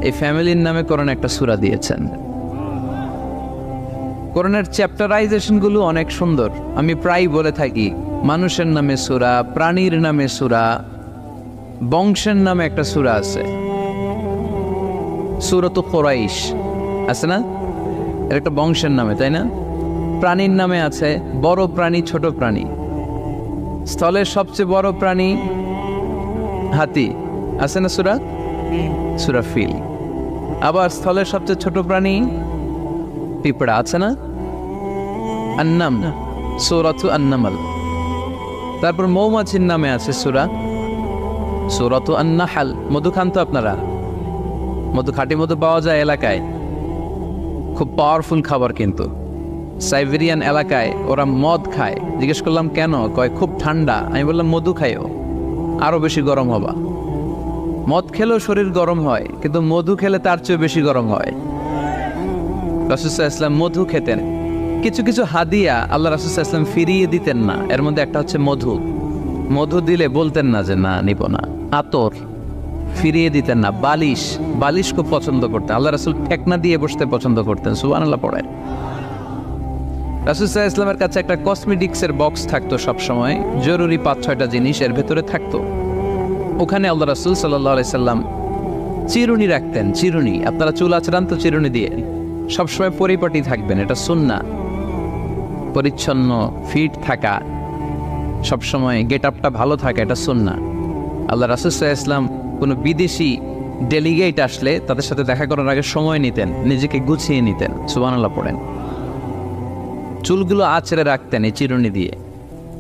এই ফ্যামিলির নামে কোরআনে একটা সূরা দিয়েছেন। কোরআনের চ্যাপ্টারাইজেশনগুলো অনেক সুন্দর। আমি প্রায় বলে থাকি মানুষের নামে সূরা, প্রাণীর নামে সূরা, বংশের নামে একটা সূরা আছে, সূরাতু কুরাইশ আছে না? এর একটা বংশের নামে, তাই না? প্রাণীর নামে আছে বড় প্রাণী, ছোট প্রাণী। স্থলের সবচেয়ে বড় প্রাণী হাতি, আছে না সূরা? সূরা ফিল। আবার স্থলের সবচেয়ে ছোট প্রাণী পিঁপড়া, আছে না? আন্নাম, সূরাতু আন-নামল। তারপর মৌমাছির নামে আছে সূরা, সূরাতু আন-নাহল। মধু খান তো আপনারা? মধু, খাঁটি মধু পাওয়া যায় এলাকায়, খুব পাওয়ারফুল খাবার। কিন্তু সাইবেরিয়ান এলাকায় ওরা মদ খায়। জিজ্ঞেস করলাম কেন? কয় খুব ঠান্ডা। আমি বললাম মধু খাইও, আরো বেশি গরম হবা। মদ খেলেও শরীর গরম হয়, কিন্তু মধু খেলে তার চেয়ে বেশি গরম হয়। রাসূল সাল্লাল্লাহু আলাইহি ওয়াসাল্লাম মধু খেতেন। কিছু কিছু হাদিয়া আল্লাহ রাসূল সাল্লাল্লাহু আলাইহি ওয়াসাল্লাম ফিরিয়ে দিতেন না। এর মধ্যে একটা হচ্ছে মধু। মধু দিলে বলতেন না যে না নিব না। আতর ফিরিয়ে দিতেন না। বালিশ, বালিশ খুব পছন্দ করতেন আল্লাহ রাসূল। ঠেকনা দিয়ে বসতে পছন্দ করতেন। সুবহানাল্লাহ পড়েন। রাসূল সাল্লাল্লাহু আলাইহি ওয়াসাল্লামের কাছে একটা কসমেটিক্সের বক্স থাকতো সবসময়, জরুরি 5-6টা জিনিস এর ভেতরে থাকতো। ওখানে আল্লাহ রাসূল সাল্লাল্লাহু আলাইহি সাল্লাম চিরুনি রাখতেন। চিরুনি, আপনারা চুল আঁচড়ান তো চিরুনি দিয়ে, সবসময় পরিপাটি থাকবেন, এটা সুন্নাহ। পরিচ্ছন্ন, ফিট থাকা, সবসময় গেট আপটা ভালো থাকা, এটা সুন্নাহ। আল্লাহ রাসূল সাল্লাল্লাহু আলাইহি ওয়াসাল্লাম কোনো বিদেশি ডেলিগেট আসলে তাদের সাথে দেখা করার আগে সময় নিতেন, নিজেকে গুছিয়ে নিতেন। সুবহানাল্লাহ পড়েন। চুলগুলো আঁচড়ে রাখতেন এই চিরুনি দিয়ে।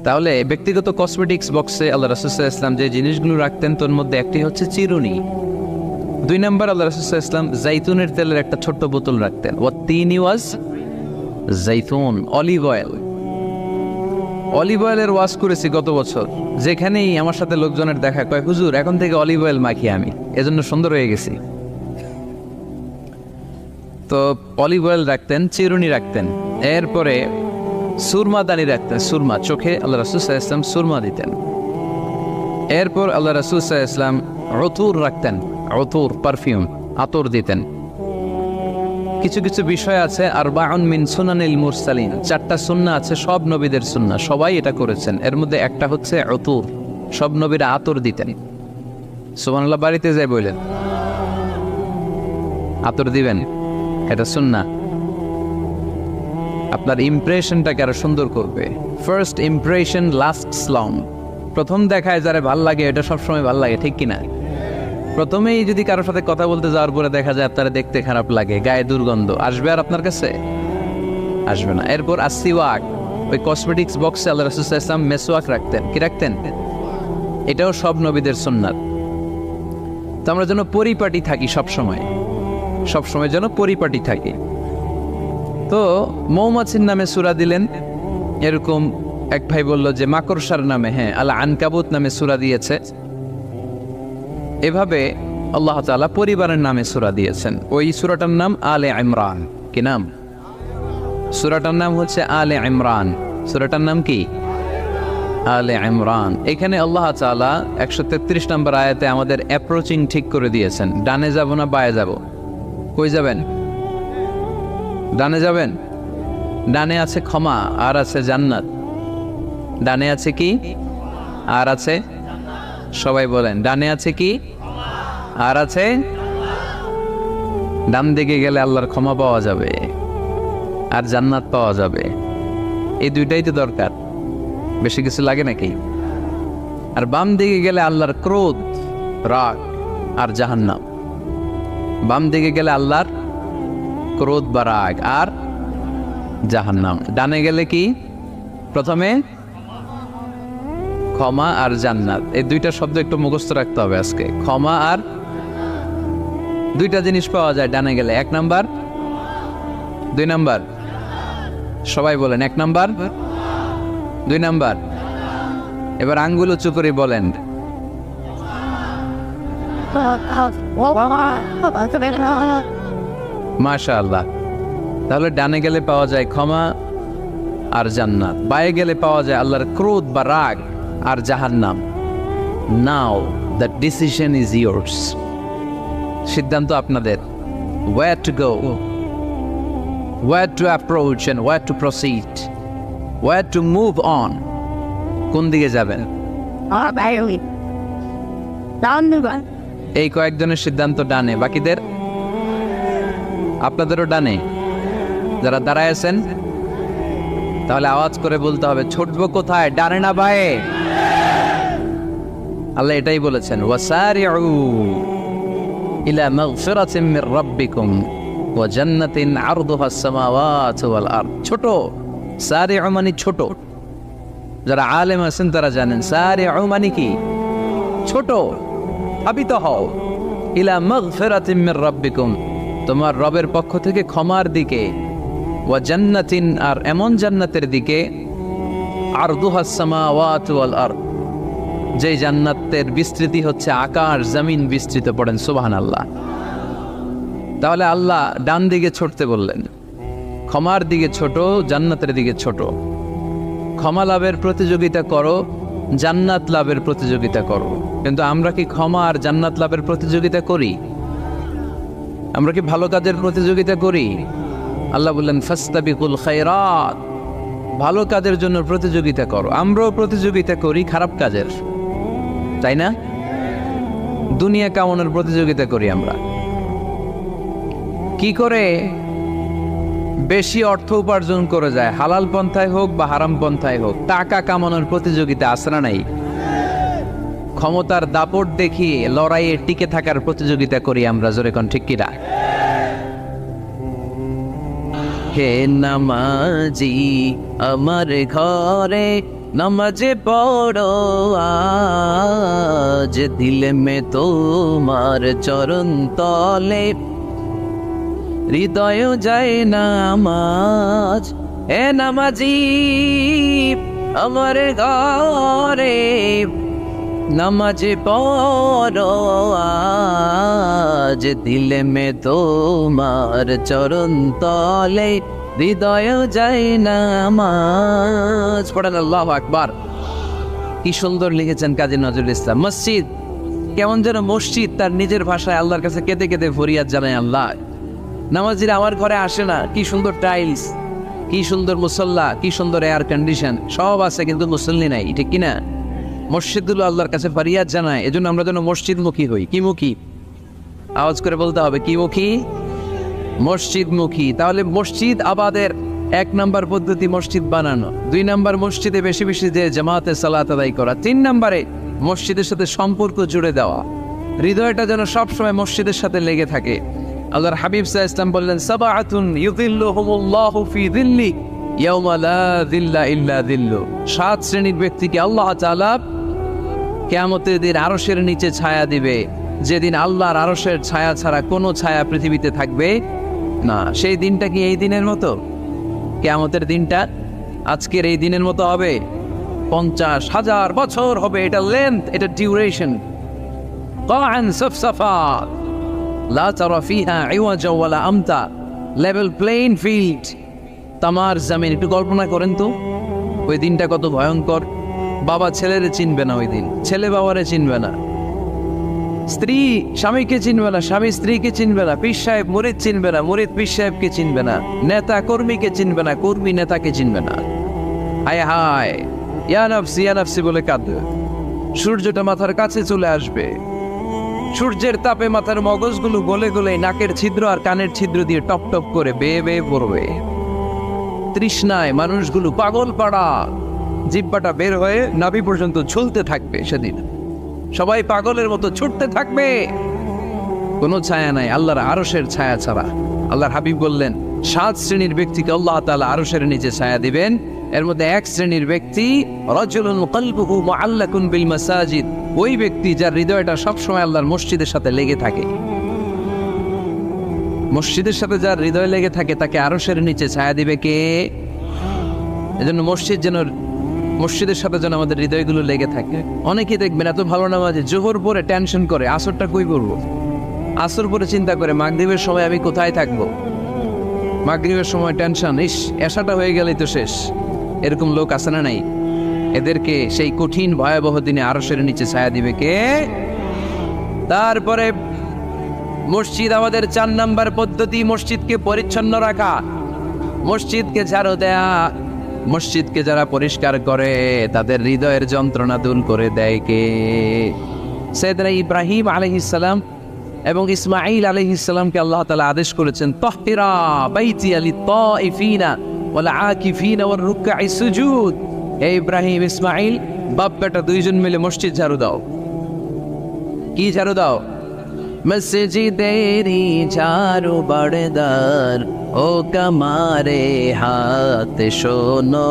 তাহলে ব্যক্তিগত কসমেটিক্স বক্সে আল্লাহ রাসূল সাল্লাল্লাহু আলাইহি ওয়াসাল্লাম যে জিনিসগুলো রাখতেন তার মধ্যে একটি হচ্ছে চিরুনি। 2 নম্বর আল্লাহ রাসূল সাল্লাল্লাহু আলাইহি ওয়াসাল্লাম জাইতুনের তেলের একটা ছোট্ট বোতল রাখতেন। ওয়াত্তিনি ওয়াজ জাইতুন, অলিভ অয়েল। অলিভ অয়েলের ওয়াজ করেছি গত বছর। যেখানেই আমার সাথে লোকজনের দেখা, কয় হুজুর এখন থেকে অলিভ অয়েল মাখি আমি, এজন্য সুন্দর হয়ে গেছি। তো অলিভ অয়েল রাখতেন, চিরুনি রাখতেন। এরপরে সুরমা দানি রাখতেন, সুরমা, চোখে আল্লাহ রাসূল সাল্লাল্লাহু আলাইহি ওয়াসাল্লাম সুরমা দিতেন। এরপর আল্লাহ রাসূল সাল্লাল্লাহু আলাইহি ওয়াসাল্লাম উতুর রাখতেন, উতুর পারফিউম, আতর দিতেন। কিছু কিছু বিষয় আছে আরবাউন মিন সুনানিল মুরসালিন, 4টা সুন্নাহ আছে সব নবীদের সুন্নাহ, সবাই এটা করেছেন। এর মধ্যে একটা হচ্ছে উতুর, সব নবীরা আতর দিতেন। সুবহানাল্লাহ, বাড়িতে যাই বললেন আতর দিবেন, এটা সুন্নাহ। আপনার ইমপ্রেশনটাকে আরো সুন্দর করবে। First impression lasts long. প্রথম দেখায় যারা ভাল লাগে, এটা সবসময় ভাল লাগে, ঠিক কিনা? প্রথমেই যদি কারোর সাথে কথা বলতে যাওয়ার পরে দেখা যায় আপনারা দেখতে খারাপ লাগে, গায়ে দুর্গন্ধ, আসবে আর আপনার কাছে? আসবে না। এরপর আসিওয়াক, ওই কসমেটিক্স বক্সে আল্লাহ রাসূল সাল্লাল্লাহু আলাইহি ওয়াসাল্লাম মেসওয়াক রাখতেন। কি রাখতেন? এটাও সব নবীদের সুন্নাত। তো আমরা যেন পরিপাটি থাকি সবসময়, সবসময় যেন পরিপাটি থাকি। তো মৌমাছির নামে সূরা দিলেন। এরকম এক ভাই বলল যে মাকড়সার নামে, হ্যাঁ, আল আনকাবুত নামে সূরা দিয়েছে। এভাবে আল্লাহ তাআলা পরিবারের নামে সূরা দিয়েছেন। ওই সূরাটার নাম আলে ইমরান। কি নাম? সূরাটার নাম হচ্ছে আলে ইমরান। সূরাটার নাম কি? আলে ইমরান। এখানে আল্লাহ তাআলা 133 নম্বর আয়াতে আমাদের অ্যাপ্রোচিং ঠিক করে দিয়েছেন। ডানে যাব না বায়ে যাব? কই যাবেন? ডানে যাবেন। ডানে আছে ক্ষমা আর আছে জান্নাত। ডানে আছে কি আর আছে? সবাই বলেন, ডানে আছে কি আর আছে? ডান দিকে গেলে আল্লাহর ক্ষমা পাওয়া যাবে আর জান্নাত পাওয়া যাবে। এই দুইটাই তো দরকার, বেশি কিছু লাগে নাকি? আর বাম দিকে গেলে আল্লাহর ক্রোধ, রাগ আর জাহান্নাম। বাম দিকে গেলে আল্লাহর ক্রোধ বা রাগ আর জাহান্নাম। ডানে গেলে কি? প্রথমে ক্ষমা আর জান্নাত। এই দুইটা শব্দ একটু মুখস্থ রাখতে হবে আজকে। ক্ষমা আর, দুইটা জিনিস পাওয়া যায় ডানে গেলে। 1 নাম্বার, 2 নাম্বার। সবাই বলেন 1 নাম্বার, 2 নাম্বার। এবার আঙ্গুল উঁচু করে বলেন। মাশাআল্লাহ। তাহলে ডানে গেলে পাওয়া যায় ক্ষমা আর জান্নাত, বায়ে গেলে পাওয়া যায় আল্লাহর ক্রোধ বা রাগ আর জাহান্নাম। নাও দ্য ডিসিশন ইজ ইয়োর্স। সিদ্ধান্ত আপনাদের। Where to go, where to approach and where to proceed, where to move on. কোন দিকে যাবেন? এই কয়েকজনের সিদ্ধান্ত ডানে, বাকিদের? আপনাদেরও ডানে। যারা দাঁড়ায় আছেন তাহলে আওয়াজ করে বলতে হবে, ছুটবো কোথায়, ডানে না বায়ে? আল্লাহ এটাই বলেছেন, ওয়াসারিউ ইলা মাগফিরাতিন মির রাব্বিকুম ওয়া জান্নাতিন আরদুহা আস-সামাওয়াতু ওয়াল আরদ। ছোট, সারিউ মানে ছোট। যারা আলেম আছেন তারা জানেন সারিউ মানে কি? ছোট। ধাবিত হও ইলা মাগফিরাতিন মির রাব্বিকুম, তোমার রবের পক্ষ থেকে ক্ষমার দিকে, ওয়া জান্নাতিন আর এমন জান্নাতের দিকে, আরদুহা আস-সামাওয়াতু ওয়াল আরদ, যে জান্নাতের বিস্তৃতি হচ্ছে আকাশ জমিন বিস্তৃত। পড়েন সুবহানাল্লাহ। তাহলে আল্লাহ ডান দিকে ছুটতে বললেন, ক্ষমার দিকে ছোট, জান্নাতের দিকে ছোট। ক্ষমা লাভের প্রতিযোগিতা করো, জান্নাত লাভের প্রতিযোগিতা করো। কিন্তু আমরা কি ক্ষমা আর জান্নাত লাভের প্রতিযোগিতা করি? আমরা কি ভালো কাজের প্রতিযোগিতা করি? আল্লাহ বললেন ফাস্তাবিকুল খায়রাত, ভালো কাজের জন্য প্রতিযোগিতা করো। আমরাও প্রতিযোগিতা করি খারাপ কাজের, তাই না? দুনিয়া কামানোর প্রতিযোগিতা করি আমরা। কি করে বেশি অর্থ উপার্জন করে যায়, হালাল পন্থায় হোক বা হারাম পন্থায় হোক, টাকা কামানোর প্রতিযোগিতা আছে না নাই? ক্ষমতার দাপট দেখিয়ে লড়াইয়ে টিকে থাকার প্রতিযোগিতা করি আমরা। জোরে কোন ঠিক কিনা? হে নামাজি আমার ঘরে নামাজে পড়ো আজ, দিলে মে তোমার চরণ তলে হৃদয় যায় নামাজ। হে নামাজি আমার ঘরে নামাজে পড়ো আজ, দিলে মে তোমার চরণ তলে হৃদয় যায় নামাজ। পড়েন আল্লাহু আকবার। কি সুন্দর লিখেছেন কাজী নজরুল ইসলাম। মসজিদ কেমন যেন মসজিদ তার নিজের ভাষায় আল্লাহর কাছে কেঁদে কেঁদে ফরিয়াদ জানায়, আল্লাহ নামাজিরা আমার ঘরে আসে না, কি সুন্দর টাইলস, কি সুন্দর মুসল্লা, কি সুন্দর এয়ার কন্ডিশন, সব আছে কিন্তু মুসল্লি নাই, ঠিক কিনা? মসজিদগুলো আল্লাহর কাছে ফরিয়াদ জানায়। এজন্য আমরা যেন মসজিদমুখী হই। কি মুখী? আওয়াজ করে বলতে হবে, কি মুখী? মসজিদমুখী। তাহলে মসজিদ আবাদের 1 নাম্বার পদ্ধতি মসজিদ বানানো, 2 নাম্বার মসজিদে বেশি বেশি যে জামাতে সালাত আদায় করা, 3 নাম্বারে মসজিদের সাথে সম্পর্ক জুড়ে দেওয়া, হৃদয়টা যেন সবসময় মসজিদের সাথে লেগে থাকে। আল্লাহর হাবিব সাল্লাল্লাহু আলাইহি ওয়াসাল্লাম বললেন, সাবআতুন ইউযিল্লুহুমুল্লাহু ফি যিল্লি ইয়াওমা লা যিল্লা ইল্লা যিল্লু। 7 শ্রেণীর ব্যক্তিকে আল্লাহ তাআলা কিয়ামতের দিন আরশের নিচে ছায়া দিবে, যেদিন আল্লাহর আরশের ছায়া ছাড়া কোনো ছায়া পৃথিবীতে থাকবে না। সেই দিনটা কি এই দিনের মতো? কিয়ামতের দিনটা আজকের এই দিনের মতো হবে? 50,000 বছর হবে। এটা লেন্থ, এটা ডিউরেশন। কাআন সাফসাফা লা তারা ফিহা ইওয়াজা ওয়ালা আমতা, লেভেল প্লেইং ফিল্ড। তামার জামিন। একটু কল্পনা করেন তো ওই দিনটা কত ভয়ঙ্কর। বাবা ছেলেরে চিনবে না, ওই দিন ছেলে বাবারে চিনবে না, স্ত্রী স্বামীকে চিনবে না, স্বামী স্ত্রীকে চিনবে না, পীর সাহেব মুরিদ চিনবে না, মুরিদ পীর সাহেবকে চিনবে না, নেতা কর্মীকে চিনবে না, কর্মী নেতাকে চিনবে না। হায় হায়, ইয়া নাফসি বলে কাঁদবে। সূর্যটা মাথার কাছে চলে আসবে, সূর্যের তাপে মাথার মগজগুলো গলে গলে নাকের ছিদ্র আর কানের ছিদ্র দিয়ে টপ টপ করে বেয়ে বেয়ে পড়বে। তৃষ্ণায় মানুষগুলো পাগল পাড়া, জিহ্বাটা বের হয়ে নাভি পর্যন্ত ঝুলতে থাকবে। সেদিন সবাই পাগলের মতো ছুটতে থাকবে, কোনো ছায়া নাই আল্লাহর আরশের ছায়া ছাড়া। আল্লাহর হাবিব বললেন 7 শ্রেণীর ব্যক্তিকে আল্লাহ তাআলা আরশের নিচে ছায়া দিবেন। এর মধ্যে 1 শ্রেণীর ব্যক্তি রাজুলুন কলবুহু মুআল্লাকুন বিল মাসাজিদ, ওই ব্যক্তি যার হৃদয়টা সবসময় আল্লাহর মসজিদের সাথে লেগে থাকে। মসজিদের সাথে যার হৃদয় লেগে থাকে তাকে আরশের নিচে ছায়া দিবে কে? এজন্য মসজিদের সাথে যেন আমাদের হৃদয়গুলো লেগে থাকে। অনেকেই দেখবেন এত ভালো নামাজে জোহর পরে টেনশন করে আসরটা কই করবো, আসর পরে চিন্তা করে মাগরিবের সময় আমি কোথায় থাকবো, মাগরিবের সময় টেনশন, ইস এশাটা হয়ে গেলেই তো শেষ। এরকম লোক আছে না নাই? এদেরকে সেই কঠিন ভয়াবহ দিনে আরশের নিচে ছায়া দিবে কে? তারপরে মসজিদ, আমাদের 4 নাম্বার পদ্ধতি মসজিদকে পরিচ্ছন্ন রাখা, মসজিদকে ঝাড়ু দেয়া। মসজিদকে যারা পরিষ্কার করে তাদের হৃদয়ের যন্ত্রণা দূর করে দেয় কে? সাইয়েদনা ইব্রাহিম আলাইহিস সালাম এবং ইসমাঈল আলাইহিস সালামকে আল্লাহ তাআলা আদেশ করেছেন তাহহিরা বাইতিয়া লিত-তাইফিনা ওয়াল আকিফিনা ওয়ার রুকআই সুজুদ। হে ইব্রাহিম, ইসমাঈল, বাপ বেটা দুইজন মিলে মসজিদ ঝাড়ু দাও। কি ঝাড়ু দাও? মসজিদেরি ঝাড়ু বাড়দার ও কামারে হাত শোনো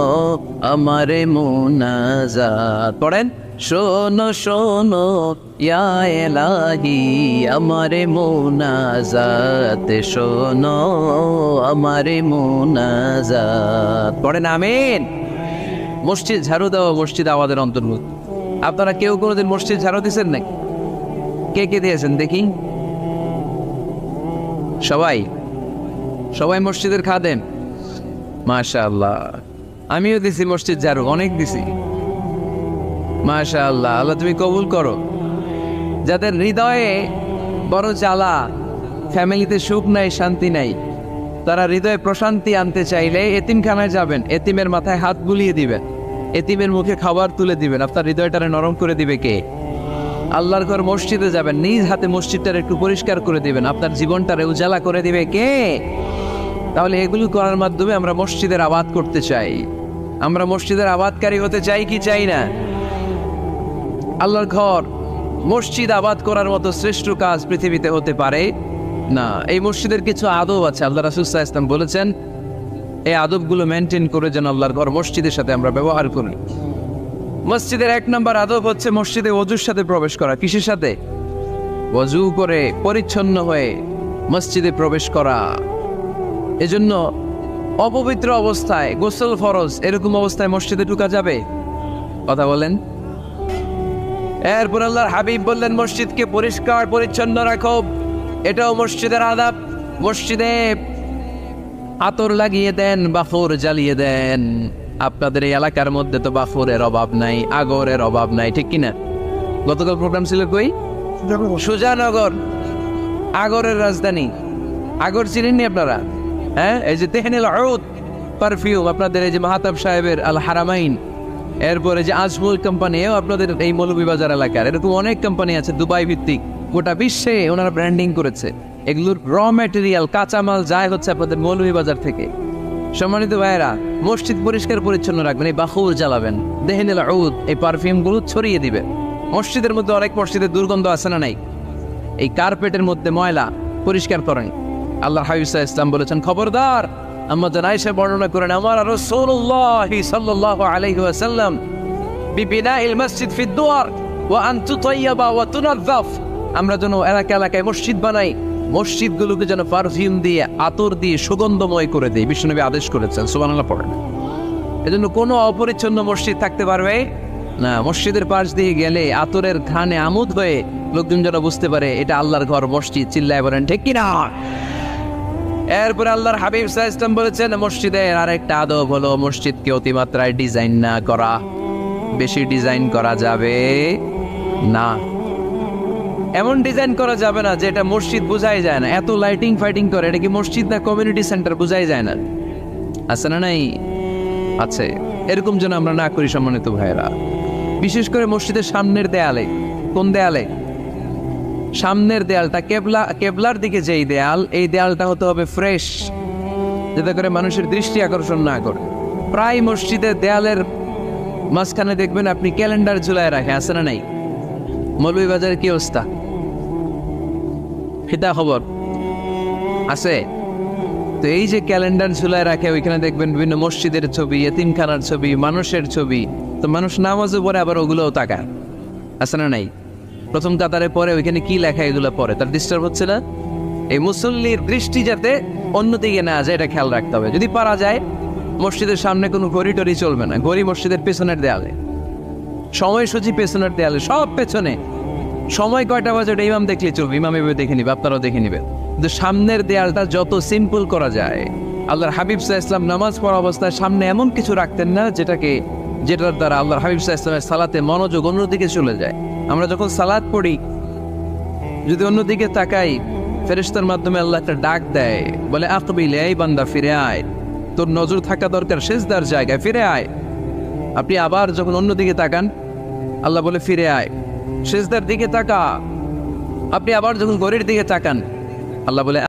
আমারে মুনাজাত। পড়েন, শোনো শোনো ইয়া ইলাহি আমারে মুনাজাত, শোনো আমারে মুনাজাত। পড়েন আমিন। মসজিদ ঝাড়ু দেওয়া মসজিদ আমাদের অন্তর্ভুক্ত। আপনারা কেউ কোনোদিন মসজিদ ঝাড়ু দিয়েছেন নাকি? কে কে দিয়েছেন দেখি? সবাই সবাই মসজিদের খাদেম? মাশাআল্লাহ, আমিও দিছি মসজিদ ঝাড়ু, অনেক দিছি। মাশাআল্লাহ, আল্লাহ তুমি কবুল করো। যাদের হৃদয়ে বড় জ্বালা, ফ্যামিলিতে সুখ নাই, শান্তি নাই, তারা হৃদয়ে প্রশান্তি আনতে চাইলে এতিমখানায় যাবেন, এতিমের মাথায় হাত বুলিয়ে দিবেন, এতিমের মুখে খাবার তুলে দিবেন। আপনার হৃদয়টারে নরম করে দিবে কে? আল্লাহর ঘর মসজিদে যাবেন, নিজ হাতে মসজিদটারে একটু পরিষ্কার করে দিবেন, আপনার জীবনটারে উজালা করে দিবে কে? তাহলে এগুলো করার মাধ্যমে আমরা মসজিদের আবাদ করতে চাই। আমরা মসজিদের আবাদকারী হতে চাই কি চাই না? আল্লাহর ঘর মসজিদ আবাদ করার মতো শ্রেষ্ঠ কাজ পৃথিবীতে হতে পারে না। এই মসজিদের কিছু আদব আছে, আল্লাহ রাসূল সাল্লাল্লাহু আলাইহি ওয়াসাল্লাম বলেছেন এই আদবগুলো মেনটেন করে যেন আল্লাহর ঘর মসজিদের সাথে আমরা ব্যবহার করি। মসজিদের 1 নম্বর আদব হচ্ছে মসজিদে ওযুর সাথে প্রবেশ করা। কিসের সাথে? ওযু করে পরিচ্ছন্ন হয়ে মসজিদে প্রবেশ করা। এজন্য অপবিত্র অবস্থায়, গোসল ফরজ, এরকম অবস্থায় মসজিদে ঢোকা যাবে? কথা বলেন। এরপর আল্লাহর হাবিব বললেন মসজিদকে পরিষ্কার পরিচ্ছন্ন রাখো, এটাও মসজিদের আদব। মসজিদে আতর লাগিয়ে দেন, বাখর জ্বালিয়ে দেন। আপনাদের এই এলাকার মধ্যে তো বাখরের অভাব নাই, আগরের অভাব নাই, ঠিক কিনা? গতকাল প্রোগ্রাম ছিল কই? সুজানগর, আগরের রাজধানী। আগর চিনেননি আপনারা? হ্যাঁ, এই যে তেহনিল উদ পারফিউম, আপনাদের এই যে মাহতাব সাহেবের আল হারামাইন, এরপরে যে আজমুল কোম্পানি, আপনাদের এই মৌলভীবাজার এলাকার। এরকম অনেক কোম্পানি আছে দুবাই ভিত্তিক, গোটা বিশ্বে ওনারা ব্র্যান্ডিং করেছে। এগুলোর র ম্যাটেরিয়াল, কাঁচামাল যায় হচ্ছে আপনাদের মৌলভীবাজার থেকে। সম্মানিত ভাইয়েরা, মসজিদ পরিষ্কার পরিচ্ছন্ন রাখবেন, এই বাখুর জ্বালাবেন, দেহনিল উদ, এই পারফিউমগুলো ছড়িয়ে দিবেন। মসজিদের মধ্যে অনেক মসজিদের দুর্গন্ধ আছে না নাই? এই কার্পেটের মধ্যে ময়লা পরিষ্কার করেন। আল্লাহ হাবিব সাল্লাল্লাহু আলাইহি ওয়াসাল্লাম বলেছেন, খবরদার, আম্মা জান আয়েশা বর্ণনা করেন, আমার রাসূলুল্লাহ সাল্লাল্লাহু আলাইহি ওয়াসাল্লাম বিবিনাইল মসজিদ ফি দুয়ার ওয়া আন তুতাইয়াবা ওয়া তুনাযাফ। আমরা যেন এলাকায় মসজিদ বানাই, মসজিদগুলোকে যেন পারফিউম দিয়ে, আতর দিয়ে সুগন্ধময় করে দেয়। বিশ্বনবী আদেশ করেছেন, সুবহানাল্লাহ পড়েন। এজন্য কোনো অপরিচ্ছন্ন মসজিদ থাকতে পারবে না। মসজিদের পাশ দিয়ে গেলে আতরের ঘ্রাণে আমোদ হয়ে লোকজন যেন বুঝতে পারে এটা আল্লাহর ঘর, মসজিদ। চিল্লায় বলেন ঠিক কিনা? এরপরে আল্লাহর হাবিব সাল্লাল্লাহু আলাইহি ওয়াসাল্লাম বলেছেন মসজিদের আরেকটা আদব হলো মসজিদকে অতিমাত্রায় ডিজাইন না করা। বেশি ডিজাইন করা যাবে না। এমন ডিজাইন করা যাবে না যে এটা মসজিদ বোঝাই যায় না, এত লাইটিং ফাইটিং করে, এটা কি মসজিদ না কমিউনিটি সেন্টার বোঝাই যায় না। আছে না নাই? আছে। এরকম যেন আমরা না করি সম্মানিত ভাইয়েরা। বিশেষ করে মসজিদের সামনের দেয়ালে। কোন দেয়ালে? সামনের দেয়ালটা কেবলার দিকে যেই দেয়াল, এই দেয়ালটা হতে হবে ফ্রেশ, যাতে করে মানুষের দৃষ্টি আকর্ষণ না করে। প্রায় মসজিদের দেয়ালের মাঝখানে দেখবেন আপনি ক্যালেন্ডার ঝুলায় রাখে, আছে না নাই? মৌলভীবাজারের কি অবস্থা? সেটা খবর আছে। তো এই যে ক্যালেন্ডার ঝুলায় রাখে, ওইখানে দেখবেন বিভিন্ন মসজিদের ছবি, এতিমখানার ছবি, মানুষের ছবি। তো মানুষ নামাজও পড়ে, আবার ওগুলোও তাকায়, আছে না নাই? প্রথম কাতারে পরে ওইখানে কি লেখা, এগুলো পরে তার ডিস্টার্ব হচ্ছে না? এই মুসল্লির দৃষ্টি যাতে অন্যদিকে না যায়, এটা খেয়াল রাখতে হবে। যদি পারা যায় মসজিদের সামনে কোনো ঘড়ি টড়ি চলবে না, ঘড়ি মসজিদের পেছনের দেয়ালে, সময়সূচি পেছনের দেয়ালে, সব পেছনে। সময় কয়টা বাজে ওটা ইমাম দেখলে চলবে, ইমাম এভাবে দেখে নিবে, আপনারাও দেখে নিবেন। কিন্তু সামনের দেয়ালটা যত সিম্পল করা যায়। আল্লাহর হাবিব সাল্লাল্লাহু আলাইহি ওয়াসাল্লাম নামাজ পড়া অবস্থায় সামনে এমন কিছু রাখতেন না যেটার দ্বারা আল্লাহর হাবিব সাল্লাল্লাহু আলাইহি ওয়াসাল্লামের সালাতে মনোযোগ অন্যদিকে চলে যায়। আমরা যখন সালাত পড়ি, যদি অন্যদিকে তাকাই, ফেরেশতার মাধ্যমে আল্লাহ একটা ডাক দেয়, বলে আকবিল, এই বান্দা ফিরে আয়, তোর নজর থাকা দরকার সিজদার জায়গায়, ফিরে আয়। আপনি আবার যখন অন্যদিকে তাকান, আল্লাহ বলে ফিরে আয়, সিজদার দিকে তাকা। আপনি আবার যখন ঘড়ির দিকে তাকান, আল্লাহ বলে